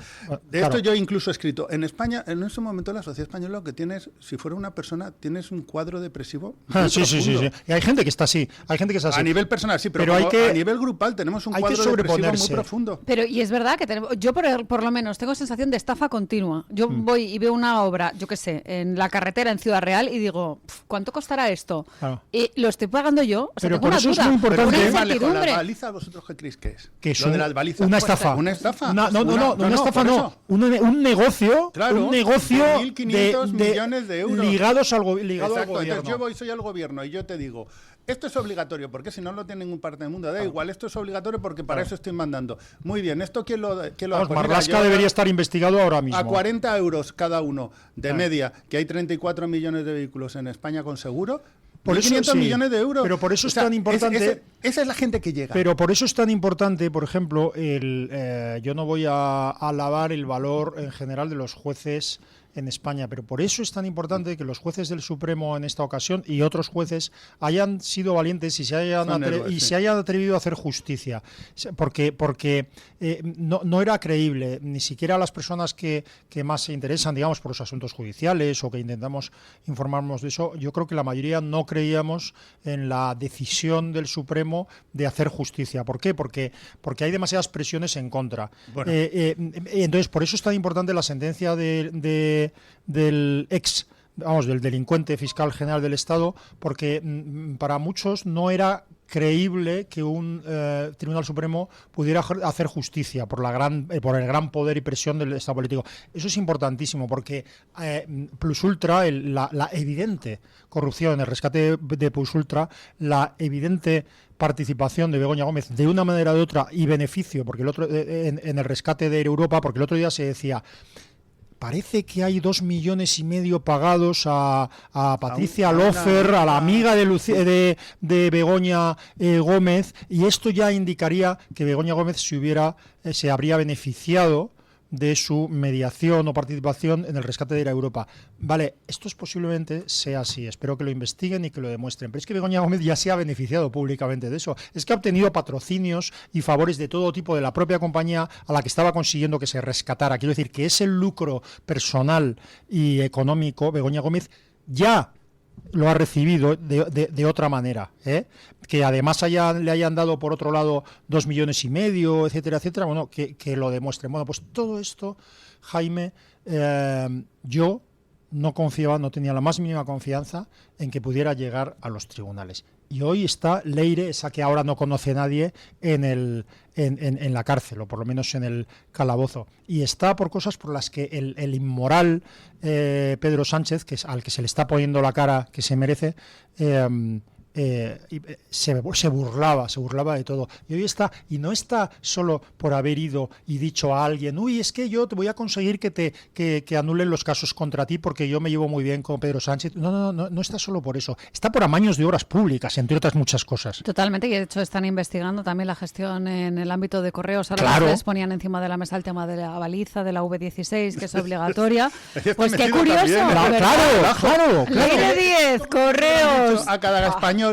C: esto yo incluso he escrito, en España, en ese momento la sociedad española lo que tienes, si fuera una persona, tienes un cuadro depresivo muy profundo.
B: Y hay gente que está así, A
C: nivel personal sí, pero a nivel grupal tenemos un cuadro depresivo muy profundo.
A: Pero, y es verdad que yo por lo menos tengo sensación de estafa continua. Yo voy y veo una obra, yo qué sé, en la carretera en Ciudad Real y digo, ¿cuánto costará esto? Y lo estoy pagando yo. O sea,
B: pero por eso es muy importante.
C: ¿La baliza vosotros qué creéis que es?
B: Que
C: lo de las balizas.
B: Una estafa.
C: ¿Una estafa?
B: Una estafa no. Un negocio.
C: Claro,
B: un negocio
C: de 1.500 millones de euros.
B: Ligados al
C: Exacto,
B: gobierno.
C: Entonces yo soy al gobierno y yo te digo, esto es obligatorio, porque si no lo tiene ningún parte del mundo, da igual, esto es obligatorio porque para eso estoy mandando. Muy bien, ¿esto quién lo hace?
B: Marlaska debería estar investigado ahora mismo.
C: A 40 euros cada uno de media, que hay 34 millones de vehículos en España con seguro. Por 500 millones de euros.
B: Pero por eso es tan importante.
C: Esa es la gente que llega.
B: Pero por eso es tan importante, por ejemplo, yo no voy a alabar el valor en general de los jueces en España, pero por eso es tan importante que los jueces del Supremo en esta ocasión y otros jueces hayan sido valientes y se hayan atrevido a hacer justicia, porque no era creíble, ni siquiera las personas que más se interesan, digamos, por los asuntos judiciales o que intentamos informarnos de eso, yo creo que la mayoría no creíamos en la decisión del Supremo de hacer justicia. ¿Por qué? Porque hay demasiadas presiones en contra. Bueno. Entonces, por eso es tan importante la sentencia del delincuente fiscal general del Estado, porque para muchos no era creíble que un Tribunal Supremo pudiera hacer justicia por el gran poder y presión del Estado político. Eso es importantísimo porque Plus Ultra, la evidente corrupción en el rescate de Plus Ultra, la evidente participación de Begoña Gómez de una manera o de otra y beneficio porque en el rescate de Europa, porque el otro día se decía, parece que hay 2,5 millones pagados a Patricia Lofer, a la amiga de Begoña Gómez, y esto ya indicaría que Begoña Gómez se habría beneficiado de su mediación o participación en el rescate de ir a Europa. Vale, esto posiblemente sea así, espero que lo investiguen y que lo demuestren, pero es que Begoña Gómez ya se ha beneficiado públicamente de eso, es que ha obtenido patrocinios y favores de todo tipo de la propia compañía a la que estaba consiguiendo que se rescatara. Quiero decir que ese lucro personal y económico, Begoña Gómez ya lo ha recibido de otra manera, que además le hayan dado por otro lado 2,5 millones, etcétera, etcétera, bueno, que lo demuestren. Bueno, pues todo esto, Jaime, yo no confiaba, no tenía la más mínima confianza en que pudiera llegar a los tribunales. y hoy está Leire, esa que ahora no conoce nadie, en la cárcel, o por lo menos en el calabozo. Y está por cosas por las que el inmoral Pedro Sánchez, que es al que se le está poniendo la cara que se merece, se burlaba de todo. Y hoy está, y no está solo por haber ido y dicho a alguien, uy, es que yo te voy a conseguir que anulen los casos contra ti porque yo me llevo muy bien con Pedro Sánchez. No está solo por eso. Está por amaños de obras públicas, entre otras muchas cosas.
A: Totalmente, y de hecho están investigando también la gestión en el ámbito de correos. Ahora
B: claro.
A: les ponían encima de la mesa el tema de la baliza, de la V16, que es obligatoria. Pues qué
C: metido
A: curioso.
C: también.
B: Claro.
A: Leire 10, correos.
C: A cada español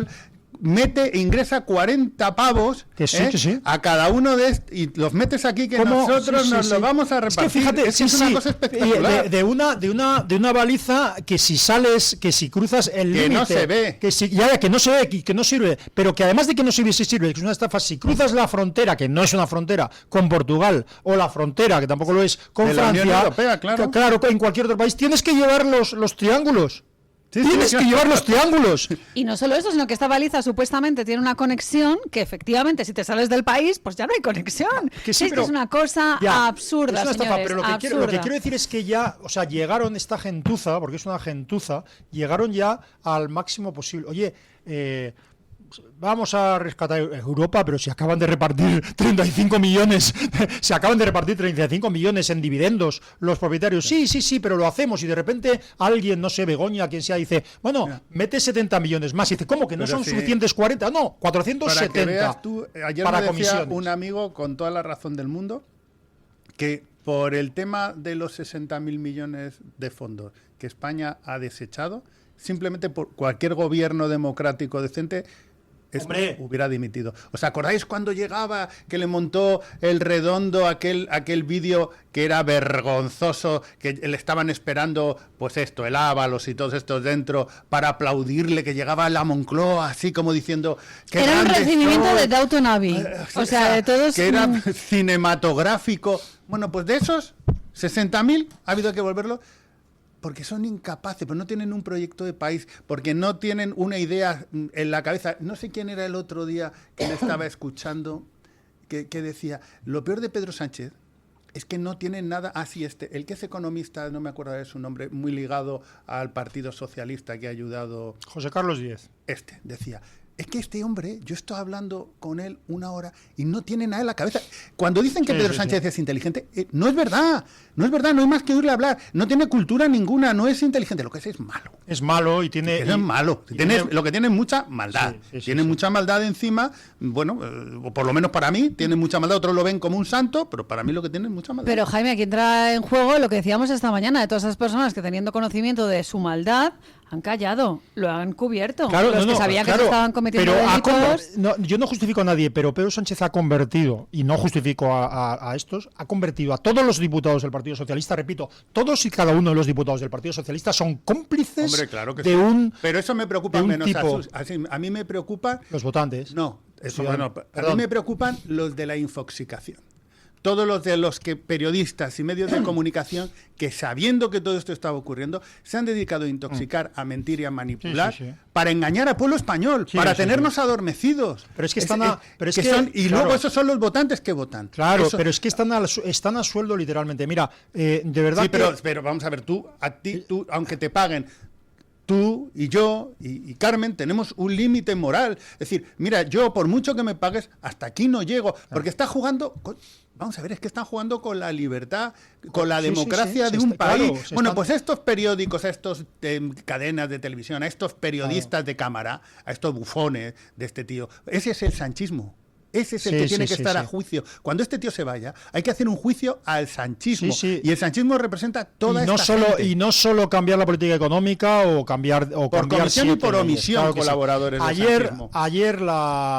C: ingresa 40 pavos
B: que sí.
C: a cada uno de estos y los metes aquí que
B: ¿cómo?
C: Nosotros nos lo vamos a repartir.
B: Es que fíjate,
C: es una cosa espectacular.
B: De una baliza que si sales, que si cruzas el límite,
C: que no se ve,
B: que no se ve, que no sirve, pero que además de que no sirve, que es una estafa, si cruzas la frontera, que no es una frontera, con Portugal, o la frontera, que tampoco lo es, con
C: de
B: Francia,
C: la Unión Europea, claro,
B: en cualquier otro país, tienes que llevar los triángulos. Tienes que llevar los triángulos.
A: Y no solo eso, sino que esta baliza supuestamente tiene una conexión que efectivamente si te sales del país, pues ya no hay conexión.
B: Que sí,
A: es una cosa absurda,
B: es una estafa,
A: señores,
B: pero lo que quiero decir es que ya, o sea, llegaron esta gentuza, porque es una gentuza, llegaron ya al máximo posible. Oye, vamos a rescatar Europa, pero se acaban de repartir 35 millones, se acaban de repartir 35 millones en dividendos los propietarios. Sí, pero lo hacemos y de repente alguien, no sé, Begoña, quien sea, dice, bueno, mete 70 millones más. Y dice, ¿cómo que no son suficientes 40? No, 470.
C: Para que veas tú, ayer
B: para
C: me decía
B: comisiones.
C: un amigo con toda la razón del mundo que por el tema de los 60.000 millones de fondos que España ha desechado, simplemente por cualquier gobierno democrático decente hubiera dimitido. ¿Os acordáis cuando llegaba que le montó el Redondo aquel vídeo que era vergonzoso, que le estaban esperando pues el Ábalos y todos estos dentro para aplaudirle, que llegaba a la Moncloa así como diciendo que
A: era un recibimiento de Downton Abbey, o sea, de todos
C: que era cinematográfico. Bueno, pues de esos 60.000 ha habido que volverlo porque son incapaces, pero no tienen un proyecto de país, porque no tienen una idea en la cabeza. No sé quién era el otro día que le estaba escuchando, que decía, lo peor de Pedro Sánchez es que no tiene nada... el que es economista, no me acuerdo de su nombre, muy ligado al Partido Socialista que ha ayudado...
B: José Carlos Díez.
C: Decía... Es que este hombre, yo estoy hablando con él una hora y no tiene nada en la cabeza. Cuando dicen que Pedro Sánchez es inteligente, no es verdad, no hay más que oírle hablar. No tiene cultura ninguna, no es inteligente, lo que es malo.
B: Es malo y tiene...
C: Es malo, lo que tiene es mucha maldad. Tiene mucha maldad encima, bueno, o por lo menos para mí, tiene mucha maldad. Otros lo ven como un santo, pero para mí lo que tiene es mucha maldad.
A: Pero Jaime, aquí entra en juego lo que decíamos esta mañana, de todas esas personas que teniendo conocimiento de su maldad, han callado, lo han cubierto.
B: Claro,
A: los que sabían que se estaban cometiendo delitos.
B: Yo no justifico a nadie, pero Pedro Sánchez ha convertido, y no justifico a estos, ha convertido a todos los diputados del Partido Socialista, repito, todos y cada uno de los diputados del Partido Socialista son cómplices.
C: Hombre, claro que
B: de
C: sí.
B: un
C: Pero eso me preocupa menos.
B: Tipo,
C: a mí me preocupan...
B: los votantes.
C: No, eso bueno, a mí me preocupan los de la infoxicación. Todos los que periodistas y medios de comunicación que sabiendo que todo esto estaba ocurriendo se han dedicado a intoxicar, a mentir y a manipular para engañar al pueblo español, para tenernos adormecidos.
B: Pero es que
C: luego esos son los votantes que votan.
B: Claro, pero es que están a sueldo literalmente. Mira, de verdad.
C: Sí, pero vamos a ver, tú, aunque te paguen. Tú y yo y Carmen tenemos un límite moral. Es decir, mira, yo por mucho que me pagues, hasta aquí no llego. Porque está jugando... Vamos a ver, es que están jugando con la libertad, con la democracia de un país. Bueno, pues estos periódicos, a estos cadenas de televisión, a estos periodistas de cámara, a estos bufones de este tío, ese es el sanchismo. Ese es el que tiene que estar a juicio. Cuando este tío se vaya, hay que hacer un juicio al sanchismo. Y el sanchismo representa toda esta gente.
B: Y no solo cambiar la política económica o cambiar...
C: por comisión y por omisión, claro, colaboradores del sanchismo.
B: Ayer,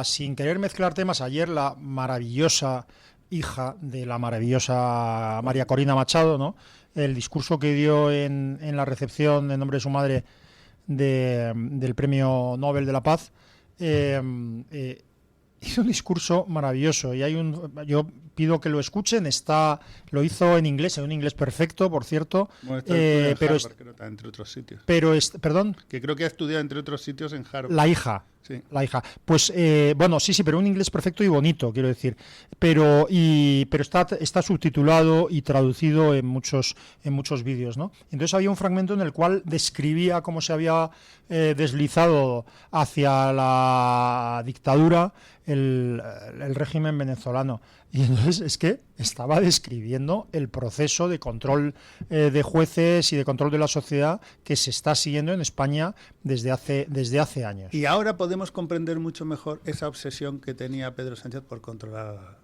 B: sin querer mezclar temas, la maravillosa hija de la maravillosa María Corina Machado, ¿no? El discurso que dio en la recepción en nombre de su madre del Premio Nobel de la Paz, hizo un discurso maravilloso y yo pido que lo escuchen. Lo hizo en un inglés perfecto, por cierto.
C: Bueno, pero entre otros sitios.
B: Perdón,
C: que creo que ha estudiado entre otros sitios en Harvard.
B: La hija.
C: Sí.
B: La hija. Pues, bueno, sí, pero un inglés perfecto y bonito, quiero decir. Pero está subtitulado y traducido en muchos vídeos, ¿no? Entonces había un fragmento en el cual describía cómo se había deslizado hacia la dictadura el régimen venezolano. Y entonces es que estaba describiendo el proceso de control de jueces y de control de la sociedad que se está siguiendo en España desde hace años.
C: Y ahora podemos comprender mucho mejor esa obsesión que tenía Pedro Sánchez por controlar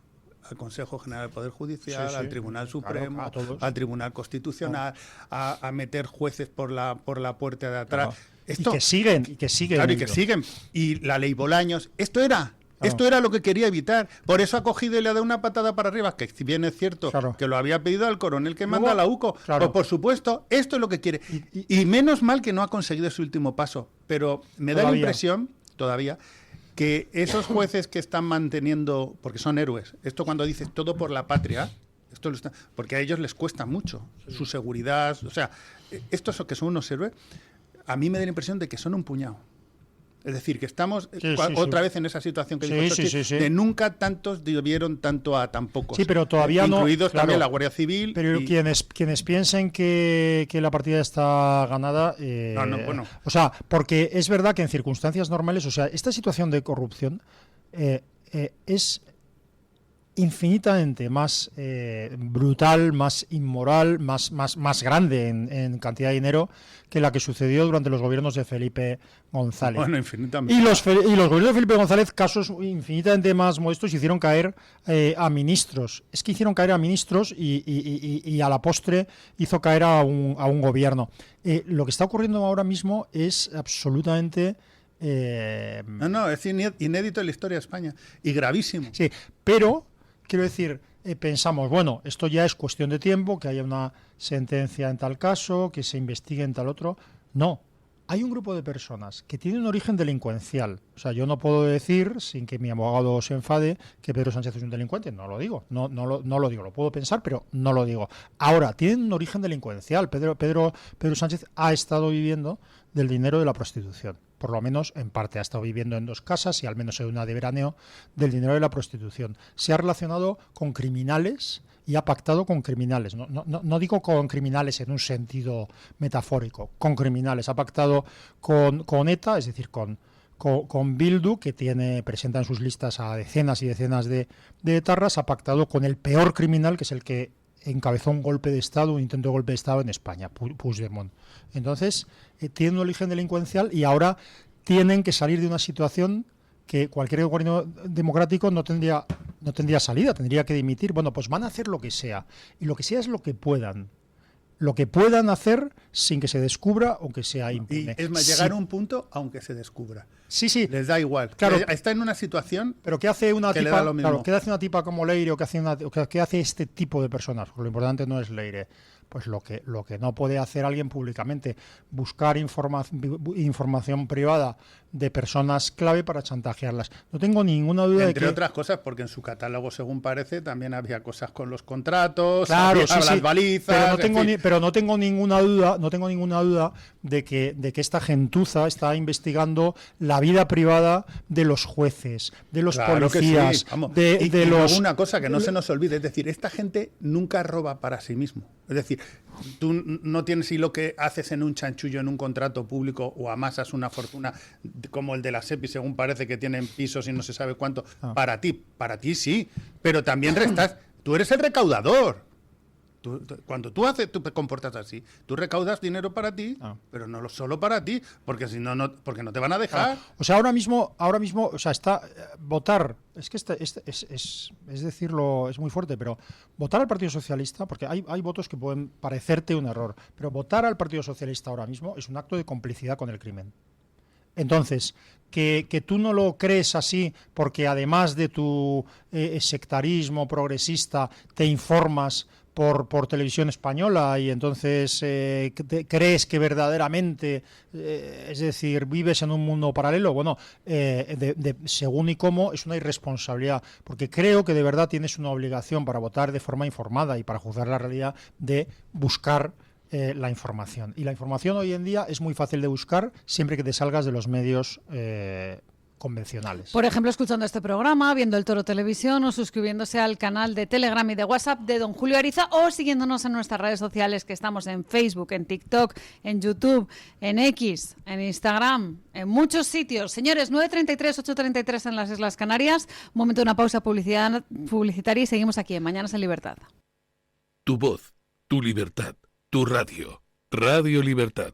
C: al Consejo General del Poder Judicial,
B: sí,
C: al Tribunal Supremo,
B: claro,
C: al Tribunal Constitucional, a meter jueces por la puerta de atrás.
B: Claro.
C: Esto,
B: y que siguen.
C: Claro, y que siguen. Y la ley Bolaños, esto era lo que quería evitar. Por eso ha cogido y le ha dado una patada para arriba, que si bien es cierto que lo había pedido al coronel que manda a la UCO. Pues por supuesto, esto es lo que quiere. Y menos mal que no ha conseguido ese último paso. Pero me da la impresión, todavía, que esos jueces que están manteniendo, porque son héroes, esto cuando dices todo por la patria, porque a ellos les cuesta mucho su seguridad, o sea, estos que son unos héroes, a mí me da la impresión de que son un puñado. Es decir, que estamos otra vez en esa situación que dijo Xochitl, de nunca tantos dieron tanto a tan pocos.
B: Sí, pero todavía
C: incluidos también la Guardia Civil.
B: Pero quienes piensen que la partida está ganada...
C: bueno.
B: O sea, porque es verdad que en circunstancias normales, o sea, esta situación de corrupción es infinitamente más brutal, más inmoral, más grande en cantidad de dinero que la que sucedió durante los gobiernos de Felipe González.
C: Bueno, infinitamente.
B: Y los gobiernos de Felipe González, casos infinitamente más modestos, hicieron caer a ministros. Es que hicieron caer a ministros y a la postre hizo caer a un gobierno. Lo que está ocurriendo ahora mismo es absolutamente...
C: No, es inédito en la historia de España y gravísimo.
B: Sí, pero... Quiero decir, pensamos, bueno, esto ya es cuestión de tiempo, que haya una sentencia en tal caso, que se investigue en tal otro. No, hay un grupo de personas que tienen un origen delincuencial. O sea, yo no puedo decir, sin que mi abogado se enfade, que Pedro Sánchez es un delincuente. No lo digo, no lo digo. Lo puedo pensar, pero no lo digo. Ahora, tienen un origen delincuencial. Pedro Sánchez ha estado viviendo del dinero de la prostitución. Por lo menos en parte ha estado viviendo en 2 casas y al menos en una de veraneo del dinero de la prostitución. Se ha relacionado con criminales y ha pactado con criminales. No digo con criminales en un sentido metafórico, con criminales. Ha pactado con ETA, es decir, con Bildu, que presenta en sus listas a decenas y decenas de etarras. Ha pactado con el peor criminal, que es el que encabezó un golpe de Estado, un intento de golpe de Estado en España, Puigdemont. Entonces, tienen un origen delincuencial y ahora tienen que salir de una situación que cualquier gobierno democrático no tendría salida, tendría que dimitir. Bueno, pues van a hacer lo que sea, y lo que sea es lo que puedan hacer sin que se descubra o que sea impune.
C: Y es más, llegar a un punto aunque se descubra.
B: Sí.
C: Les da igual.
B: Claro.
C: Está en una situación.
B: Pero ¿qué hace una
C: que
B: tipa?
C: Le da lo mismo.
B: Claro, ¿qué hace una tipa como Leire o qué hace este tipo de personas? Porque lo importante no es Leire. Pues lo que no puede hacer alguien públicamente, buscar información privada de personas clave para chantajearlas. No tengo ninguna duda
C: Entre otras cosas, porque en su catálogo, según parece, también había cosas con los contratos,
B: claro,
C: las balizas.
B: Pero no tengo ninguna duda de que esta gentuza está investigando la vida privada de los jueces, de los policías,
C: sí. Vamos.
B: de
C: luego
B: los...
C: una cosa que no se nos olvide, es decir, esta gente nunca roba para sí mismo. Es decir, tú no tienes lo que haces en un chanchullo, en un contrato público, o amasas una fortuna como el de la SEPI, según parece que tienen pisos y no se sabe cuánto. Para ti sí, pero también tú eres el recaudador. Cuando tú te comportas así, tú recaudas dinero para ti, pero no solo para ti, porque si no, porque no te van a dejar.
B: O sea, ahora mismo, o sea, está votar, es que es decirlo, es muy fuerte, pero votar al Partido Socialista, porque hay votos que pueden parecerte un error, pero votar al Partido Socialista ahora mismo es un acto de complicidad con el crimen. Entonces, que tú no lo crees así porque además de tu sectarismo progresista te informas por televisión española y entonces crees que verdaderamente, es decir, vives en un mundo paralelo, bueno, según y cómo es una irresponsabilidad, porque creo que de verdad tienes una obligación para votar de forma informada y para juzgar la realidad de buscar la información. Y la información hoy en día es muy fácil de buscar siempre que te salgas de los medios convencionales.
A: Por ejemplo, escuchando este programa, viendo El Toro Televisión o suscribiéndose al canal de Telegram y de WhatsApp de don Julio Ariza o siguiéndonos en nuestras redes sociales, que estamos en Facebook, en TikTok, en YouTube, en X, en Instagram, en muchos sitios. Señores, 9:33, 8:33 en las Islas Canarias. Un momento de una pausa publicitaria y seguimos aquí en Mañanas en Libertad.
D: Tu voz, tu libertad, tu radio. Radio Libertad.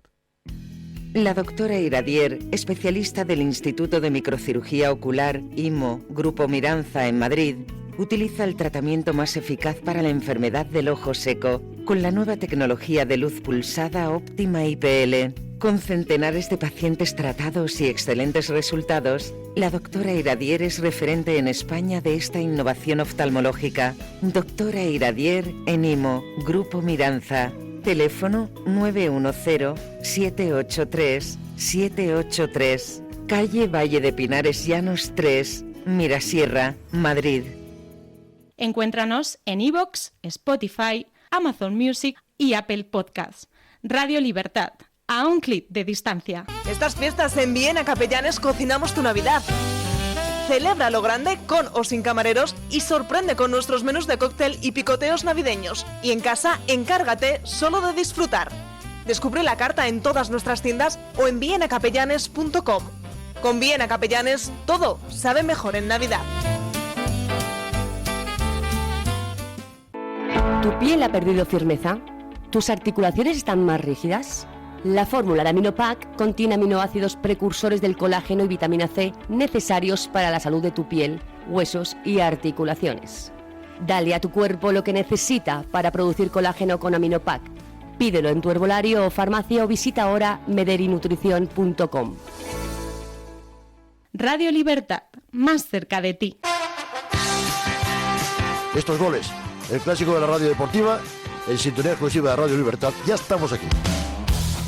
L: La doctora Iradier, especialista del Instituto de Microcirugía Ocular, IMO, Grupo Miranza en Madrid, utiliza el tratamiento más eficaz para la enfermedad del ojo seco con la nueva tecnología de luz pulsada óptima IPL. Con centenares de pacientes tratados y excelentes resultados, la doctora Iradier es referente en España de esta innovación oftalmológica. Doctora Iradier en IMO, Grupo Miranza. Teléfono 910-783-783. Calle Valle de Pinares Llanos 3, Mirasierra, Madrid.
G: Encuéntranos en iVoox, Spotify, Amazon Music y Apple Podcasts. Radio Libertad, a un clic de distancia.
M: Estas fiestas en Viena Capellanes cocinamos tu Navidad. Celebra lo grande con o sin camareros y sorprende con nuestros menús de cóctel y picoteos navideños. Y en casa, encárgate solo de disfrutar. Descubre la carta en todas nuestras tiendas o en vienacapellanes.com. Con Viena Capellanes, todo sabe mejor en Navidad.
N: ¿Tu piel ha perdido firmeza? ¿Tus articulaciones están más rígidas? La fórmula de Aminopac contiene aminoácidos precursores del colágeno y vitamina C necesarios para la salud de tu piel, huesos y articulaciones. Dale a tu cuerpo lo que necesita para producir colágeno con Aminopac. Pídelo en tu herbolario o farmacia o visita ahora mederinutrición.com.
G: Radio Libertad, más cerca de ti.
I: Estos goles, el clásico de la radio deportiva, en sintonía exclusiva de Radio Libertad, ya estamos aquí.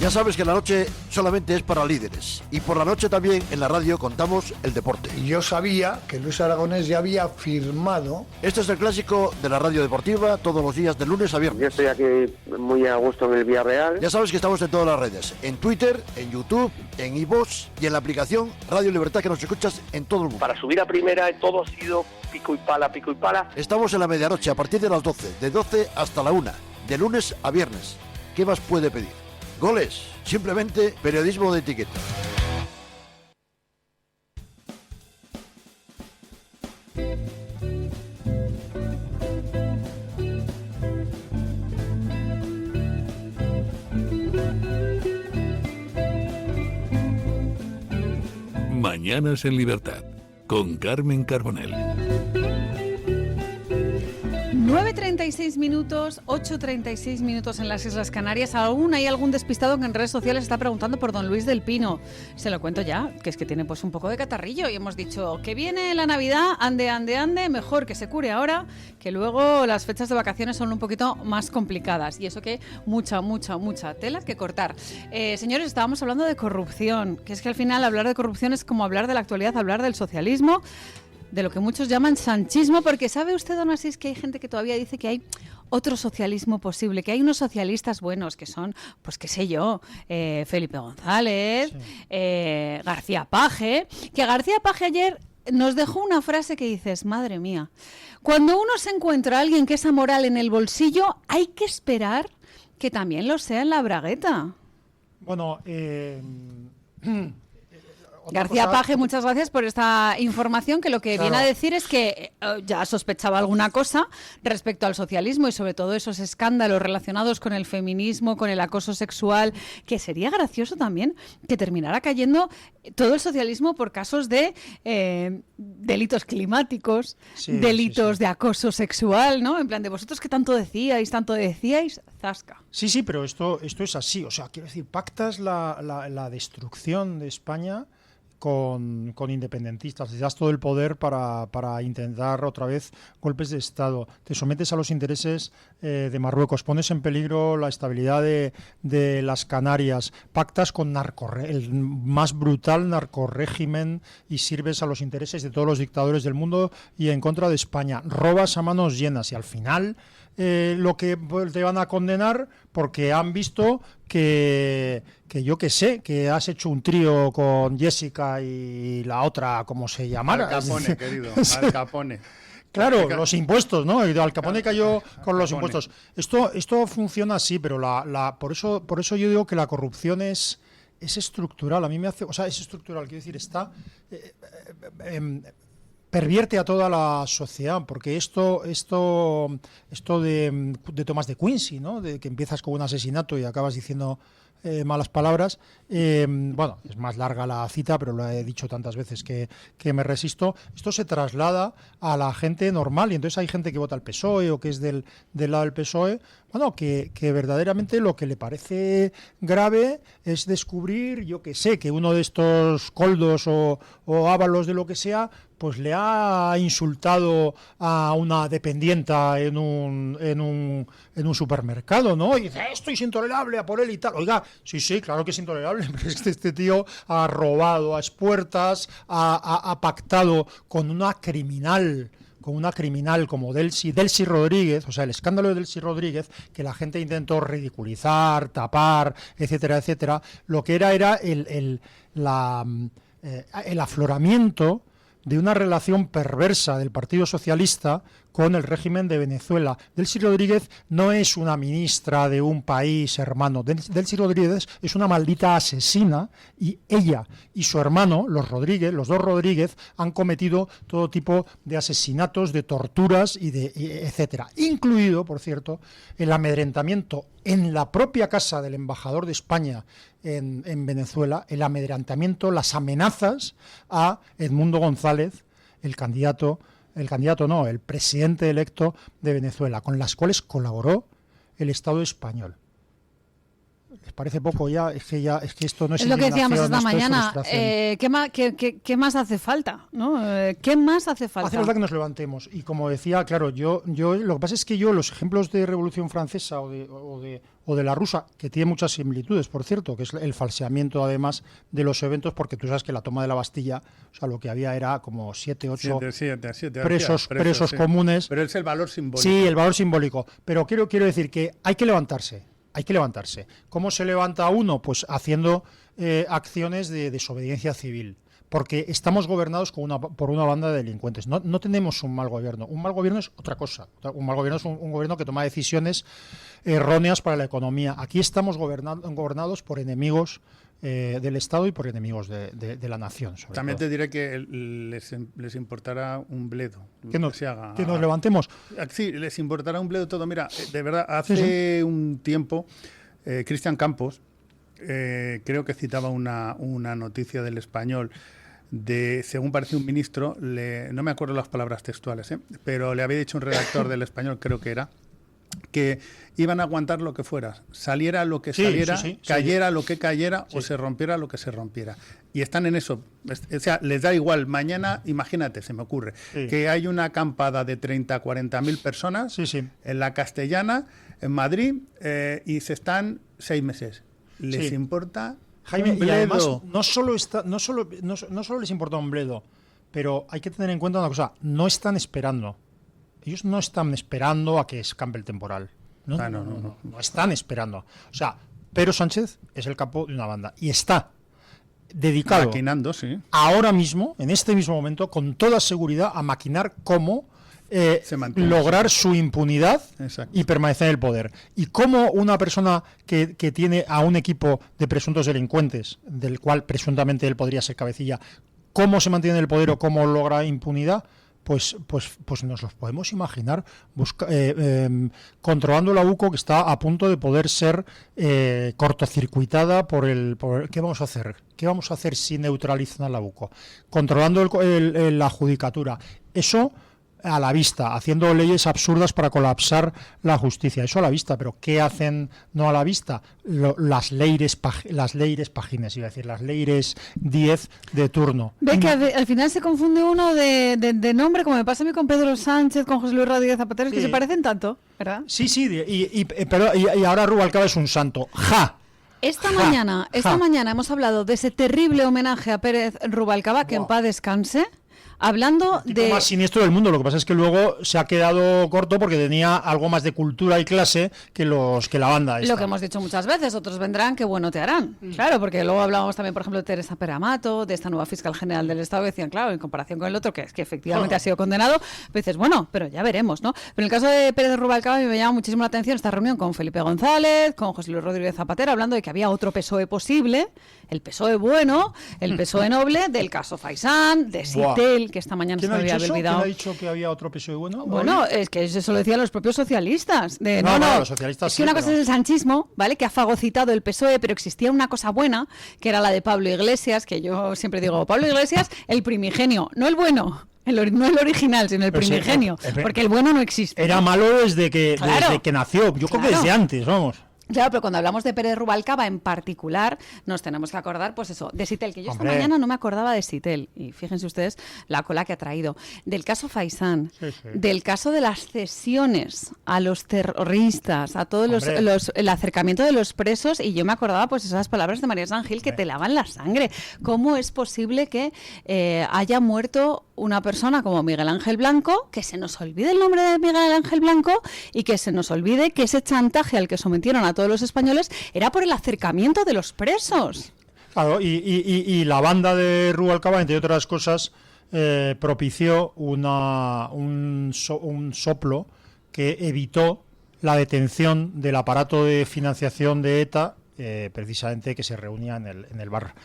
I: Ya sabes que la noche solamente es para líderes. Y por la noche también en la radio contamos el deporte.
J: Y yo sabía que Luis Aragonés ya había firmado.
I: Este es el clásico de la radio deportiva todos los días de lunes a viernes.
K: Yo estoy aquí muy a gusto en el Villarreal.
I: Ya sabes que estamos en todas las redes. En Twitter, en YouTube, en iVoox y en la aplicación Radio Libertad que nos escuchas en todo el mundo.
K: Para subir a primera todo ha sido pico y pala, pico y pala.
I: Estamos en la medianoche a partir de las 12. De 12 hasta la 1. De lunes a viernes. ¿Qué más puede pedir? Goles, simplemente periodismo de etiqueta.
D: Mañanas en Libertad, con Carmen Carbonell.
A: 9:36 minutos, 8:36 minutos en las Islas Canarias. Aún hay algún despistado que en redes sociales está preguntando por don Luis del Pino. Se lo cuento ya, que es que tiene pues un poco de catarrillo y hemos dicho que viene la Navidad, ande, mejor que se cure ahora, que luego las fechas de vacaciones son un poquito más complicadas y eso que mucha tela que cortar. Señores, estábamos hablando de corrupción, que es que al final hablar de corrupción es como hablar de la actualidad, hablar del socialismo, de lo que muchos llaman sanchismo, porque ¿sabe usted, don Asís, que hay gente que todavía dice que hay otro socialismo posible, que hay unos socialistas buenos que son, pues qué sé yo, Felipe González, sí, García Paje, que García Paje ayer nos dejó una frase que dices, madre mía, cuando uno se encuentra a alguien que es amoral en el bolsillo, hay que esperar que también lo sea en la bragueta.
B: Bueno,
A: García Paje, muchas gracias por esta información, que lo que viene a decir es que ya sospechaba alguna cosa respecto al socialismo y sobre todo esos escándalos relacionados con el feminismo, con el acoso sexual, que sería gracioso también que terminara cayendo todo el socialismo por casos de delitos climáticos, delitos de acoso sexual, ¿no? En plan de vosotros que tanto decíais, zasca.
B: Sí, pero esto es así. O sea, quiero decir, pactas la destrucción de España con independentistas, les das todo el poder para intentar otra vez golpes de Estado, te sometes a los intereses de Marruecos, pones en peligro la estabilidad de las Canarias, pactas con el más brutal narcorrégimen y sirves a los intereses de todos los dictadores del mundo y en contra de España, robas a manos llenas y al final lo que te van a condenar porque han visto que yo que sé, que has hecho un trío con Jessica y la otra, ¿cómo se llamara?
C: Al Capone, querido, Al Capone.
B: Claro, los impuestos, ¿no? Al Capone cayó con los impuestos. Esto funciona así, pero por eso yo digo que la corrupción es estructural. A mí me hace, o sea, es estructural, quiero decir, está pervierte a toda la sociedad, porque esto de Tomás de Quincy, ¿no? De que empiezas con un asesinato y acabas diciendo malas palabras, bueno, es más larga la cita, pero lo he dicho tantas veces que me resisto. Esto se traslada a la gente normal, y entonces hay gente que vota al PSOE o que es del lado del PSOE, bueno, que verdaderamente lo que le parece grave es descubrir, yo que sé, que uno de estos coldos o ábalos de lo que sea, pues le ha insultado a una dependienta en un supermercado, ¿no? Y dice, esto es intolerable, a por él y tal. Oiga, sí, claro que es intolerable, pero es que este tío ha robado a expuertas, ha pactado con una criminal como Delcy Rodríguez, o sea, el escándalo de Delcy Rodríguez, que la gente intentó ridiculizar, tapar, etcétera, lo que era el afloramiento de una relación perversa del Partido Socialista con el régimen de Venezuela. Delcy Rodríguez no es una ministra de un país hermano. Delcy Rodríguez es una maldita asesina, y ella y su hermano, los dos Rodríguez, han cometido todo tipo de asesinatos, de torturas etcétera. Incluido, por cierto, el amedrentamiento en la propia casa del embajador de España en Venezuela, el amedrentamiento, las amenazas a Edmundo González, el presidente electo de Venezuela, con las cuales colaboró el Estado español. ¿Les parece poco ya? Es que esto no es
A: lo que decíamos esta
B: esto
A: mañana. ¿Qué más hace falta? ¿No? ¿Qué más hace falta?
B: Hace falta que nos levantemos. Y como decía, claro, yo lo que pasa es que los ejemplos de Revolución Francesa o de la rusa, que tiene muchas similitudes, por cierto, que es el falseamiento además de los eventos, porque tú sabes que la toma de la Bastilla, o sea, lo que había era como 7, 8 presos comunes.
C: Pero es el valor simbólico.
B: Sí, el valor simbólico. Pero quiero decir que hay que levantarse. ¿Cómo se levanta uno? Pues haciendo acciones de desobediencia civil. Porque estamos gobernados por una banda de delincuentes. No tenemos un mal gobierno. Un mal gobierno es otra cosa. Un mal gobierno es un gobierno que toma decisiones erróneas para la economía. Aquí estamos gobernados por enemigos del Estado y por enemigos de la nación.
C: También te diré que les importará un bledo
B: que nos levantemos.
C: Sí, les importará un bledo todo. Mira, de verdad, hace un tiempo, Cristian Campos, creo que citaba una noticia del Español, según parece un ministro, no me acuerdo las palabras textuales, pero le había dicho un redactor del Español, creo que era, que iban a aguantar lo que fuera, saliera lo que saliera, cayera lo que cayera, o se rompiera lo que se rompiera. Y están en eso. O sea, les da igual. Mañana, imagínate, se me ocurre, que hay una acampada de 30 a 40.000 personas en la Castellana, en Madrid, y se están 6 meses. ¿Les importa?
B: Jaime,
C: un bledo?
B: Y además no solo les importa un bledo, pero hay que tener en cuenta una cosa: no están esperando. Ellos no están esperando a que escampe el temporal. No están esperando. O sea, Pedro Sánchez es el capo de una banda y está dedicado
C: maquinando, sí,
B: ahora mismo, en este mismo momento, con toda seguridad, a maquinar cómo lograr su impunidad. Exacto. Y permanecer en el poder. Y cómo una persona que tiene a un equipo de presuntos delincuentes, del cual presuntamente él podría ser cabecilla, cómo se mantiene en el poder o cómo logra impunidad, pues nos los podemos imaginar controlando la UCO, que está a punto de poder ser cortocircuitada por ¿qué vamos a hacer? ¿Qué vamos a hacer si neutralizan la UCO? Controlando la judicatura. Eso a la vista, haciendo leyes absurdas para colapsar la justicia. Eso a la vista, pero ¿qué hacen no a la vista? Las leires pagines, iba a decir, las leires 10 de turno.
A: Ve que al final se confunde uno de nombre, como me pasa a mí con Pedro Sánchez, con José Luis Rodríguez Zapatero, que se parecen tanto, ¿verdad?
B: Sí, y ahora Rubalcaba es un santo. ¡Ja!
A: Esta mañana hemos hablado de ese terrible homenaje a Pérez Rubalcaba, que en paz descanse, Hablando de...
B: más siniestro del mundo, lo que pasa es que luego se ha quedado corto porque tenía algo más de cultura y clase que la banda esta.
A: Lo que hemos dicho muchas veces, otros vendrán que bueno te harán. Claro, porque luego hablábamos también, por ejemplo, de Teresa Peramato, de esta nueva fiscal general del Estado, decían, claro, en comparación con el otro, que es que efectivamente ha sido condenado, pues dices, bueno, pero ya veremos, ¿no? Pero en el caso de Pérez Rubalcaba me llama muchísimo la atención esta reunión con Felipe González, con José Luis Rodríguez Zapatero, hablando de que había otro PSOE posible, el PSOE bueno, el PSOE noble, del caso Faisán, de Sitel, que esta mañana se me había olvidado.
B: ¿Quién ha dicho que había otro PSOE bueno?
A: Bueno, es que eso lo decían los propios socialistas.
B: No, los socialistas
A: es que una cosa es el sanchismo, ¿vale? Que ha fagocitado el PSOE, pero existía una cosa buena, que era la de Pablo Iglesias, que yo siempre digo, Pablo Iglesias, el primigenio, no el bueno. No el original, sino el primigenio, porque el bueno no existe.
B: Era malo desde que nació, yo creo que desde antes, vamos.
A: Claro, pero cuando hablamos de Pérez Rubalcaba en particular, nos tenemos que acordar, pues eso, de Sitel, que yo esta mañana no me acordaba de Sitel, y fíjense ustedes la cola que ha traído, del caso Faisán, del caso de las cesiones a los terroristas, a todos el acercamiento de los presos, y yo me acordaba pues esas palabras de María San Gil que te lavan la sangre. ¿Cómo es posible que haya muerto una persona como Miguel Ángel Blanco, que se nos olvide el nombre de Miguel Ángel Blanco y que se nos olvide que ese chantaje al que sometieron a todos los españoles era por el acercamiento de los presos?
B: Claro, y la banda de Rubalcaba, entre otras cosas, propició un soplo que evitó la detención del aparato de financiación de ETA, precisamente que se reunía en el bar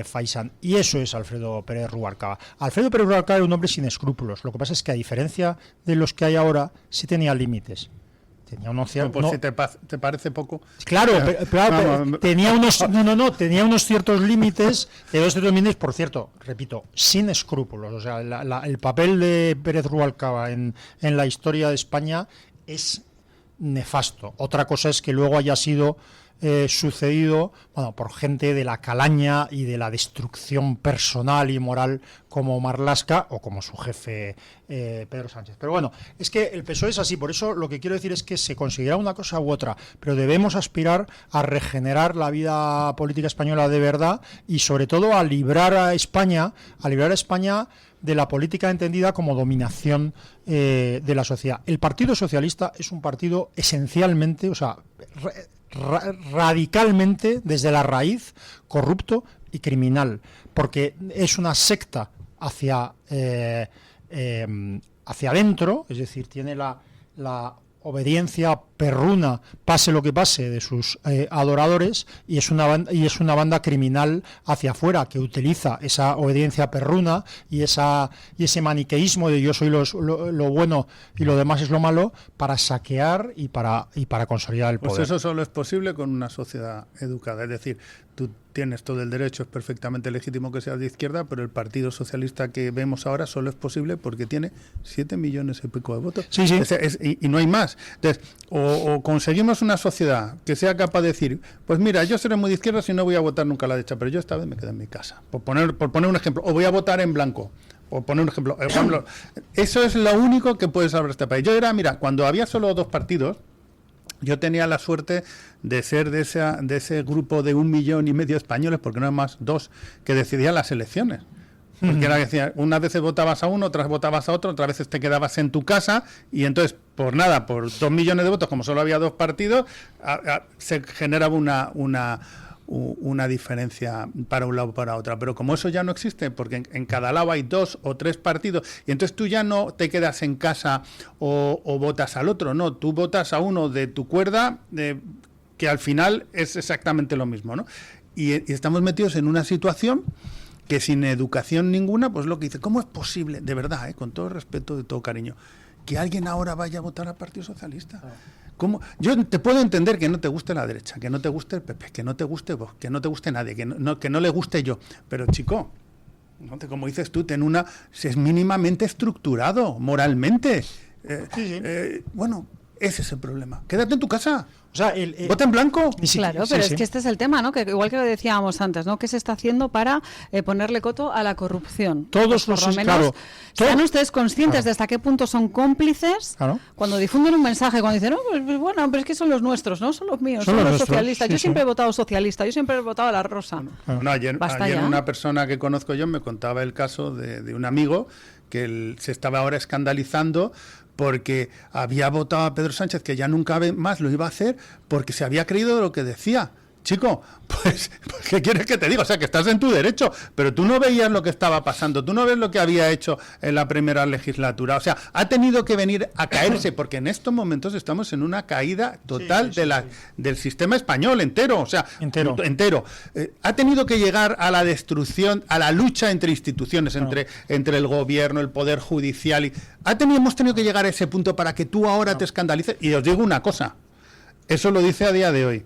B: Faisán. Y eso es Alfredo Pérez Rubalcaba. Alfredo Pérez Rubalcaba era un hombre sin escrúpulos. Lo que pasa es que, a diferencia de los que hay ahora, sí tenía límites. Tenía unos ciertos...
C: No, si te parece poco.
B: Claro, pero tenía unos ciertos límites, por cierto, repito, sin escrúpulos. O sea, el papel de Pérez Rubalcaba en la historia de España es nefasto. Otra cosa es que luego haya sido sucedido por gente de la calaña y de la destrucción personal y moral como Marlaska o como su jefe Pedro Sánchez. Pero bueno, es que el PSOE es así, por eso lo que quiero decir es que se conseguirá una cosa u otra, pero debemos aspirar a regenerar la vida política española de verdad y sobre todo a librar a España de la política entendida como dominación de la sociedad. El Partido Socialista es un partido esencialmente, radicalmente, desde la raíz, corrupto y criminal, porque es una secta hacia adentro, es decir, tiene la obediencia perruna, pase lo que pase, de sus adoradores, y es una banda criminal hacia afuera, que utiliza esa obediencia perruna y ese maniqueísmo de yo soy lo bueno y lo demás es lo malo, para saquear y para consolidar el poder.
C: Pues eso solo es posible con una sociedad educada, es decir, tú tienes todo el derecho, es perfectamente legítimo que seas de izquierda, pero el Partido Socialista que vemos ahora solo es posible porque tiene 7 millones y pico de votos.
B: Sí.
C: Y no hay más. Entonces, o conseguimos una sociedad que sea capaz de decir, pues mira, yo seré muy de izquierda si no voy a votar nunca a la derecha, pero yo esta vez me quedo en mi casa. Por poner un ejemplo, o voy a votar en blanco. Por poner un ejemplo, eso es lo único que puede salvar este país. Cuando había solo 2 partidos, yo tenía la suerte de ser de ese grupo de 1,5 millones de españoles, porque no es más 2, que decidían las elecciones. Porque era que decía, unas veces votabas a uno, otras votabas a otro, otras veces te quedabas en tu casa, y entonces, por 2 millones de votos, como solo había 2 partidos, se generaba una diferencia para un lado o para otro. Pero como eso ya no existe, porque en cada lado hay 2 o 3 partidos, y entonces tú ya no te quedas en casa o votas al otro, no, tú votas a uno de tu cuerda, que al final es exactamente lo mismo, ¿no? Y estamos metidos en una situación que sin educación ninguna, pues lo que dice, ¿cómo es posible, de verdad, con todo respeto, de todo cariño, que alguien ahora vaya a votar al Partido Socialista? ¿Cómo? Yo te puedo entender que no te guste la derecha, que no te guste el PP, que no te guste vos, que no te guste nadie, que no le guste yo, pero chico, como dices tú, es mínimamente estructurado moralmente. Bueno, ese es el problema. Quédate en tu casa. O sea, ¿vota en blanco?
A: Claro, pero es que este es el tema, ¿no? Que igual que lo decíamos antes, ¿no? ¿Qué se está haciendo para ponerle coto a la corrupción?
B: Todos
A: pues por lo menos sean ustedes conscientes de hasta qué punto son cómplices cuando difunden un mensaje, cuando dicen, pues bueno, pero es que son los nuestros, ¿no? Son los míos, son los socialistas. Yo siempre he votado socialista, yo siempre he votado a la rosa.
C: Ayer una persona que conozco yo me contaba el caso de un amigo que se estaba ahora escandalizando porque había votado a Pedro Sánchez, que ya nunca más lo iba a hacer, porque se había creído de lo que decía. Chico, pues, ¿qué quieres que te diga? O sea, que estás en tu derecho, pero tú no veías lo que estaba pasando, tú no ves lo que había hecho en la primera legislatura. O sea, ha tenido que venir a caerse, porque en estos momentos estamos en una caída total del sistema español entero, o sea, entero. Ha tenido que llegar a la destrucción, a la lucha entre instituciones, entre el gobierno, el poder judicial. Hemos tenido que llegar a ese punto para que tú ahora te escandalices. Y os digo una cosa, eso lo dice a día de hoy.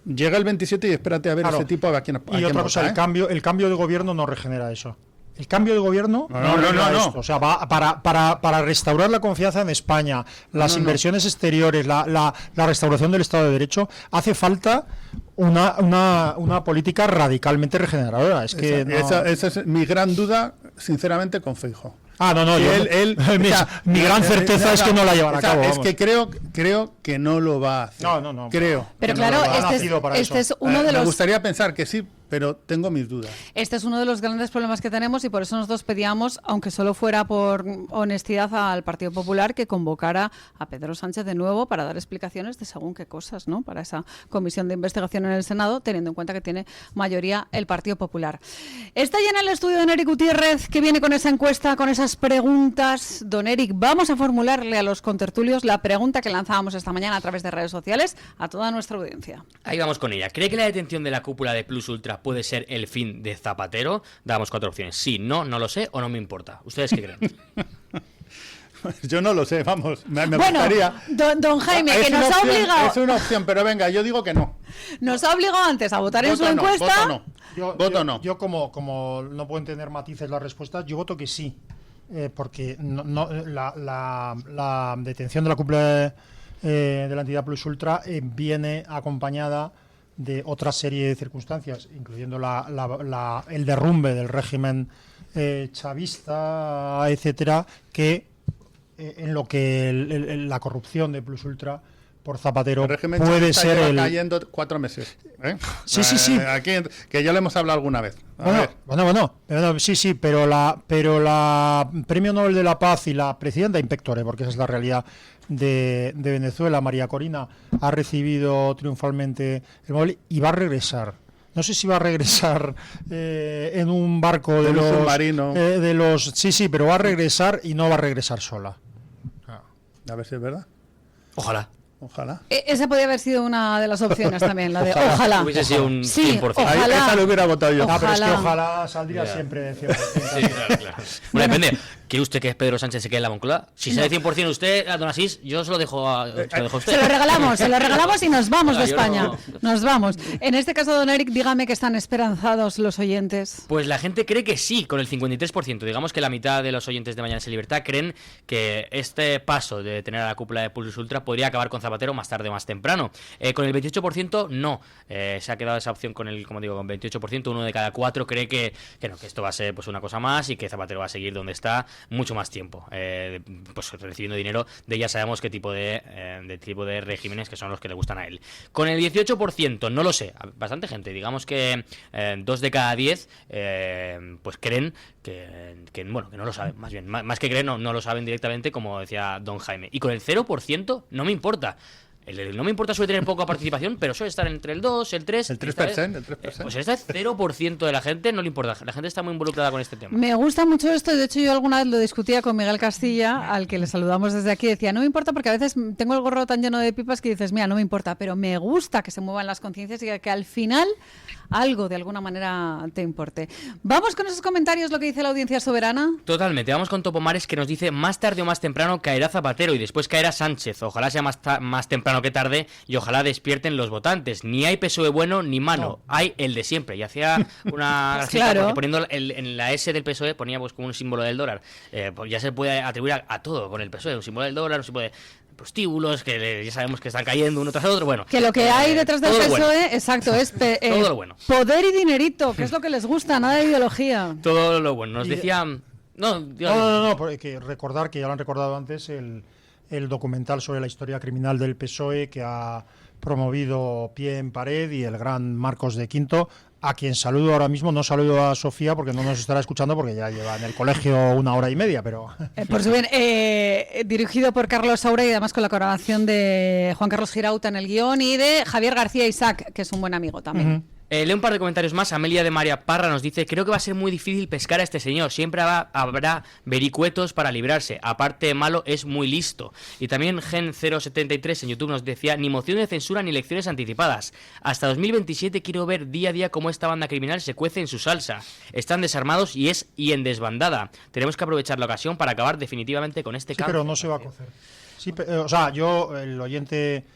C: Llega el 27 y espérate a ver ese tipo a quién
B: y otra cosa, el cambio de gobierno no regenera eso. El cambio de gobierno no. O sea, va para restaurar la confianza en España, las inversiones exteriores, la restauración del Estado de Derecho, hace falta una política radicalmente regeneradora. Es que
C: esa es mi gran duda, sinceramente, con Feijóo.
B: Mi gran certeza es que no la llevará a cabo.
C: Es que creo que no lo va a hacer.
B: No.
C: Creo.
A: Pero claro, este es uno de los...
C: Me gustaría pensar que sí, pero tengo mis dudas.
A: Este es uno de los grandes problemas que tenemos y por eso nosotros pedíamos, aunque solo fuera por honestidad, al Partido Popular que convocara a Pedro Sánchez de nuevo para dar explicaciones de según qué cosas, ¿no? Para esa comisión de investigación en el Senado, teniendo en cuenta que tiene mayoría el Partido Popular. Está ya en el estudio don Eric Gutiérrez, que viene con esa encuesta, con esas preguntas. Don Eric, vamos a formularle a los contertulios la pregunta que lanzábamos esta mañana a través de redes sociales a toda nuestra audiencia.
O: Ahí vamos con ella. ¿Cree que la detención de la cúpula de Plus Ultra puede ser el fin de Zapatero? Dábamos 4 opciones. Sí, no lo sé o no me importa. ¿Ustedes qué creen?
C: Yo no lo sé, vamos, me gustaría...
A: Don Jaime, que nos ha obligado...
C: Es una opción, pero venga, yo digo que no.
A: Nos ha obligado antes a votar en su encuesta.
C: Voto no.
B: Yo como no pueden tener matices las respuestas, yo voto que sí. Porque la detención de la cúpula de la entidad Plus Ultra viene acompañada de otra serie de circunstancias, incluyendo el derrumbe del régimen chavista, etcétera, que en lo que la corrupción de Plus Ultra por Zapatero puede ser el...
C: cayendo 4 meses.
B: Sí.
C: Aquí, que ya lo hemos hablado alguna vez.
B: Bueno, sí, pero la Premio Nobel de la Paz y la presidenta in pectore, porque esa es la realidad de Venezuela, María Corina, ha recibido triunfalmente el Nobel y va a regresar. No sé si va a regresar en un barco de los
C: submarino.
B: Sí, pero va a regresar y no va a regresar sola.
C: A ver si es verdad.
O: Ojalá.
A: Esa podría haber sido una de las opciones también, la de ojalá.
O: Hubiese sido un 100%.
A: Ojalá.
C: Esa lo hubiera votado yo.
B: Pero es que ojalá saldría siempre de 100%.
O: Sí, claro. Bueno, depende. ¿Quiere usted que Pedro Sánchez se quede en la Moncloa? Si sale 100% usted, don Asís, yo se lo dejo a usted.
A: Se lo regalamos y nos vamos de España. Nos vamos. En este caso, don Eric, dígame que están esperanzados los oyentes.
O: Pues la gente cree que sí, con el 53%. Digamos que la mitad de los oyentes de Mañanas en Libertad creen que este paso de tener a la cúpula de Plus Ultra podría acabar con Zapatero más tarde o más temprano. Con el 28% no. Se ha quedado esa opción con el, como digo, con 28%. 1 de cada 4 cree que esto va a ser pues una cosa más y que Zapatero va a seguir donde está mucho más tiempo, pues recibiendo dinero de ya sabemos qué tipo de regímenes que son los que le gustan a él. Con el 18% no lo sé, bastante gente, digamos que 2 de cada 10 pues creen que no lo saben, más bien, más que creen no lo saben directamente, como decía don Jaime. Y con el 0% no me importa. No me importa, suele tener poca participación, pero suele estar entre el 2, el 3...
C: El 3%.
O: Pues esta 0% de la gente no le importa. La gente está muy involucrada con este tema.
A: Me gusta mucho esto, y de hecho yo alguna vez lo discutía con Miguel Castilla, al que le saludamos desde aquí. Decía, no me importa porque a veces tengo el gorro tan lleno de pipas que dices, mira, no me importa, pero me gusta que se muevan las conciencias y que al final algo de alguna manera te importe. Vamos con esos comentarios, lo que dice la audiencia soberana.
O: Totalmente, vamos con Topomares, que nos dice, más tarde o más temprano caerá Zapatero y después caerá Sánchez. Ojalá sea más temprano que tarde y ojalá despierten los votantes. Ni hay PSOE bueno ni malo, hay el de siempre. Y hacía una gracita porque poniendo en la S del PSOE ponía pues como un símbolo del dólar. Pues ya se puede atribuir a todo con el PSOE, un símbolo del dólar, un símbolo de prostíbulos, que ya sabemos que están cayendo uno tras otro, bueno.
A: Que lo que hay detrás del PSOE, bueno. Exacto, es
O: todo lo bueno.
A: Poder y dinerito, que es lo que les gusta, nada de ideología.
O: Todo lo bueno. Nos decían...
B: No, porque recordar, que ya lo han recordado antes, el documental sobre la historia criminal del PSOE que ha promovido pie en pared, y el gran Marcos de Quinto, a quien saludo ahora mismo. No saludo a Sofía porque no nos estará escuchando, porque ya lleva en el colegio 1 hora y media, pero...
A: Por su bien, dirigido por Carlos Saura y además con la colaboración de Juan Carlos Girauta en el guión y de Javier García Isaac, que es un buen amigo también.
O: Leo un par de comentarios más. Amelia de María Parra nos dice: creo que va a ser muy difícil pescar a este señor. Siempre habrá vericuetos para librarse. Aparte de malo, es muy listo. Y también Gen073 en YouTube nos decía: ni moción de censura ni elecciones anticipadas. Hasta 2027 quiero ver día a día cómo esta banda criminal se cuece en su salsa. Están desarmados y en desbandada. Tenemos que aprovechar la ocasión para acabar definitivamente con este cáncer.
B: Pero no se va a cocer. Sí, o sea, yo, el oyente...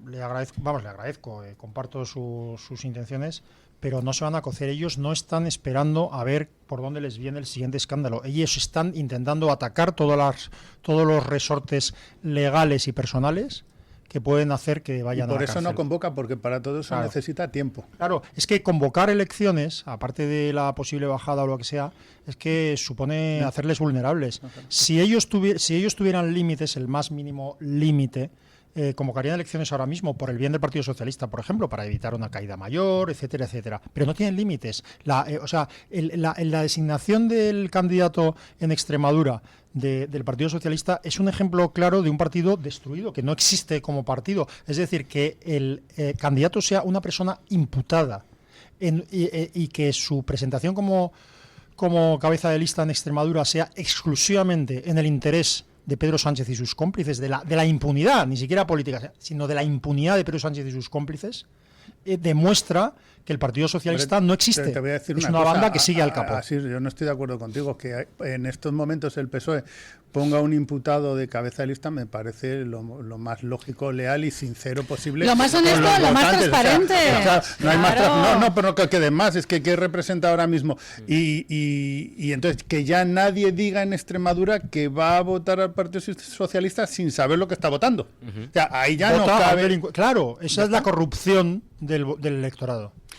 B: Le agradezco, comparto sus intenciones, pero no se van a cocer. Ellos no están esperando a ver por dónde les viene el siguiente escándalo. Ellos están intentando atacar todos los resortes legales y personales que pueden hacer que vayan a la
C: cárcel. Por eso no convoca, porque para todo eso necesita tiempo.
B: Claro, es que convocar elecciones, aparte de la posible bajada o lo que sea, es que supone hacerles vulnerables. Si ellos tuvieran límites, el más mínimo límite, convocarían elecciones ahora mismo por el bien del Partido Socialista, por ejemplo, para evitar una caída mayor, etcétera, etcétera. Pero no tienen límites. La designación del candidato en Extremadura del Partido Socialista es un ejemplo claro de un partido destruido, que no existe como partido. Es decir, que el candidato sea una persona imputada y que su presentación como cabeza de lista en Extremadura sea exclusivamente en el interés de Pedro Sánchez y sus cómplices, de la impunidad, ni siquiera política, sino de la impunidad de Pedro Sánchez y sus cómplices, demuestra que el Partido Socialista no existe.
C: Te voy a decir
B: es una banda que sigue al capó.
C: Yo no estoy de acuerdo contigo, que en estos momentos el PSOE ponga un imputado de cabeza de lista me parece lo más lógico, leal y sincero posible.
A: Lo más honesto, lo más transparente.
C: No hay más pero que quede más, es que ¿qué representa ahora mismo? Y entonces que ya nadie diga en Extremadura que va a votar al Partido Socialista sin saber lo que está votando. O sea, ahí ya no cabe...
B: Claro, esa es la corrupción del electorado.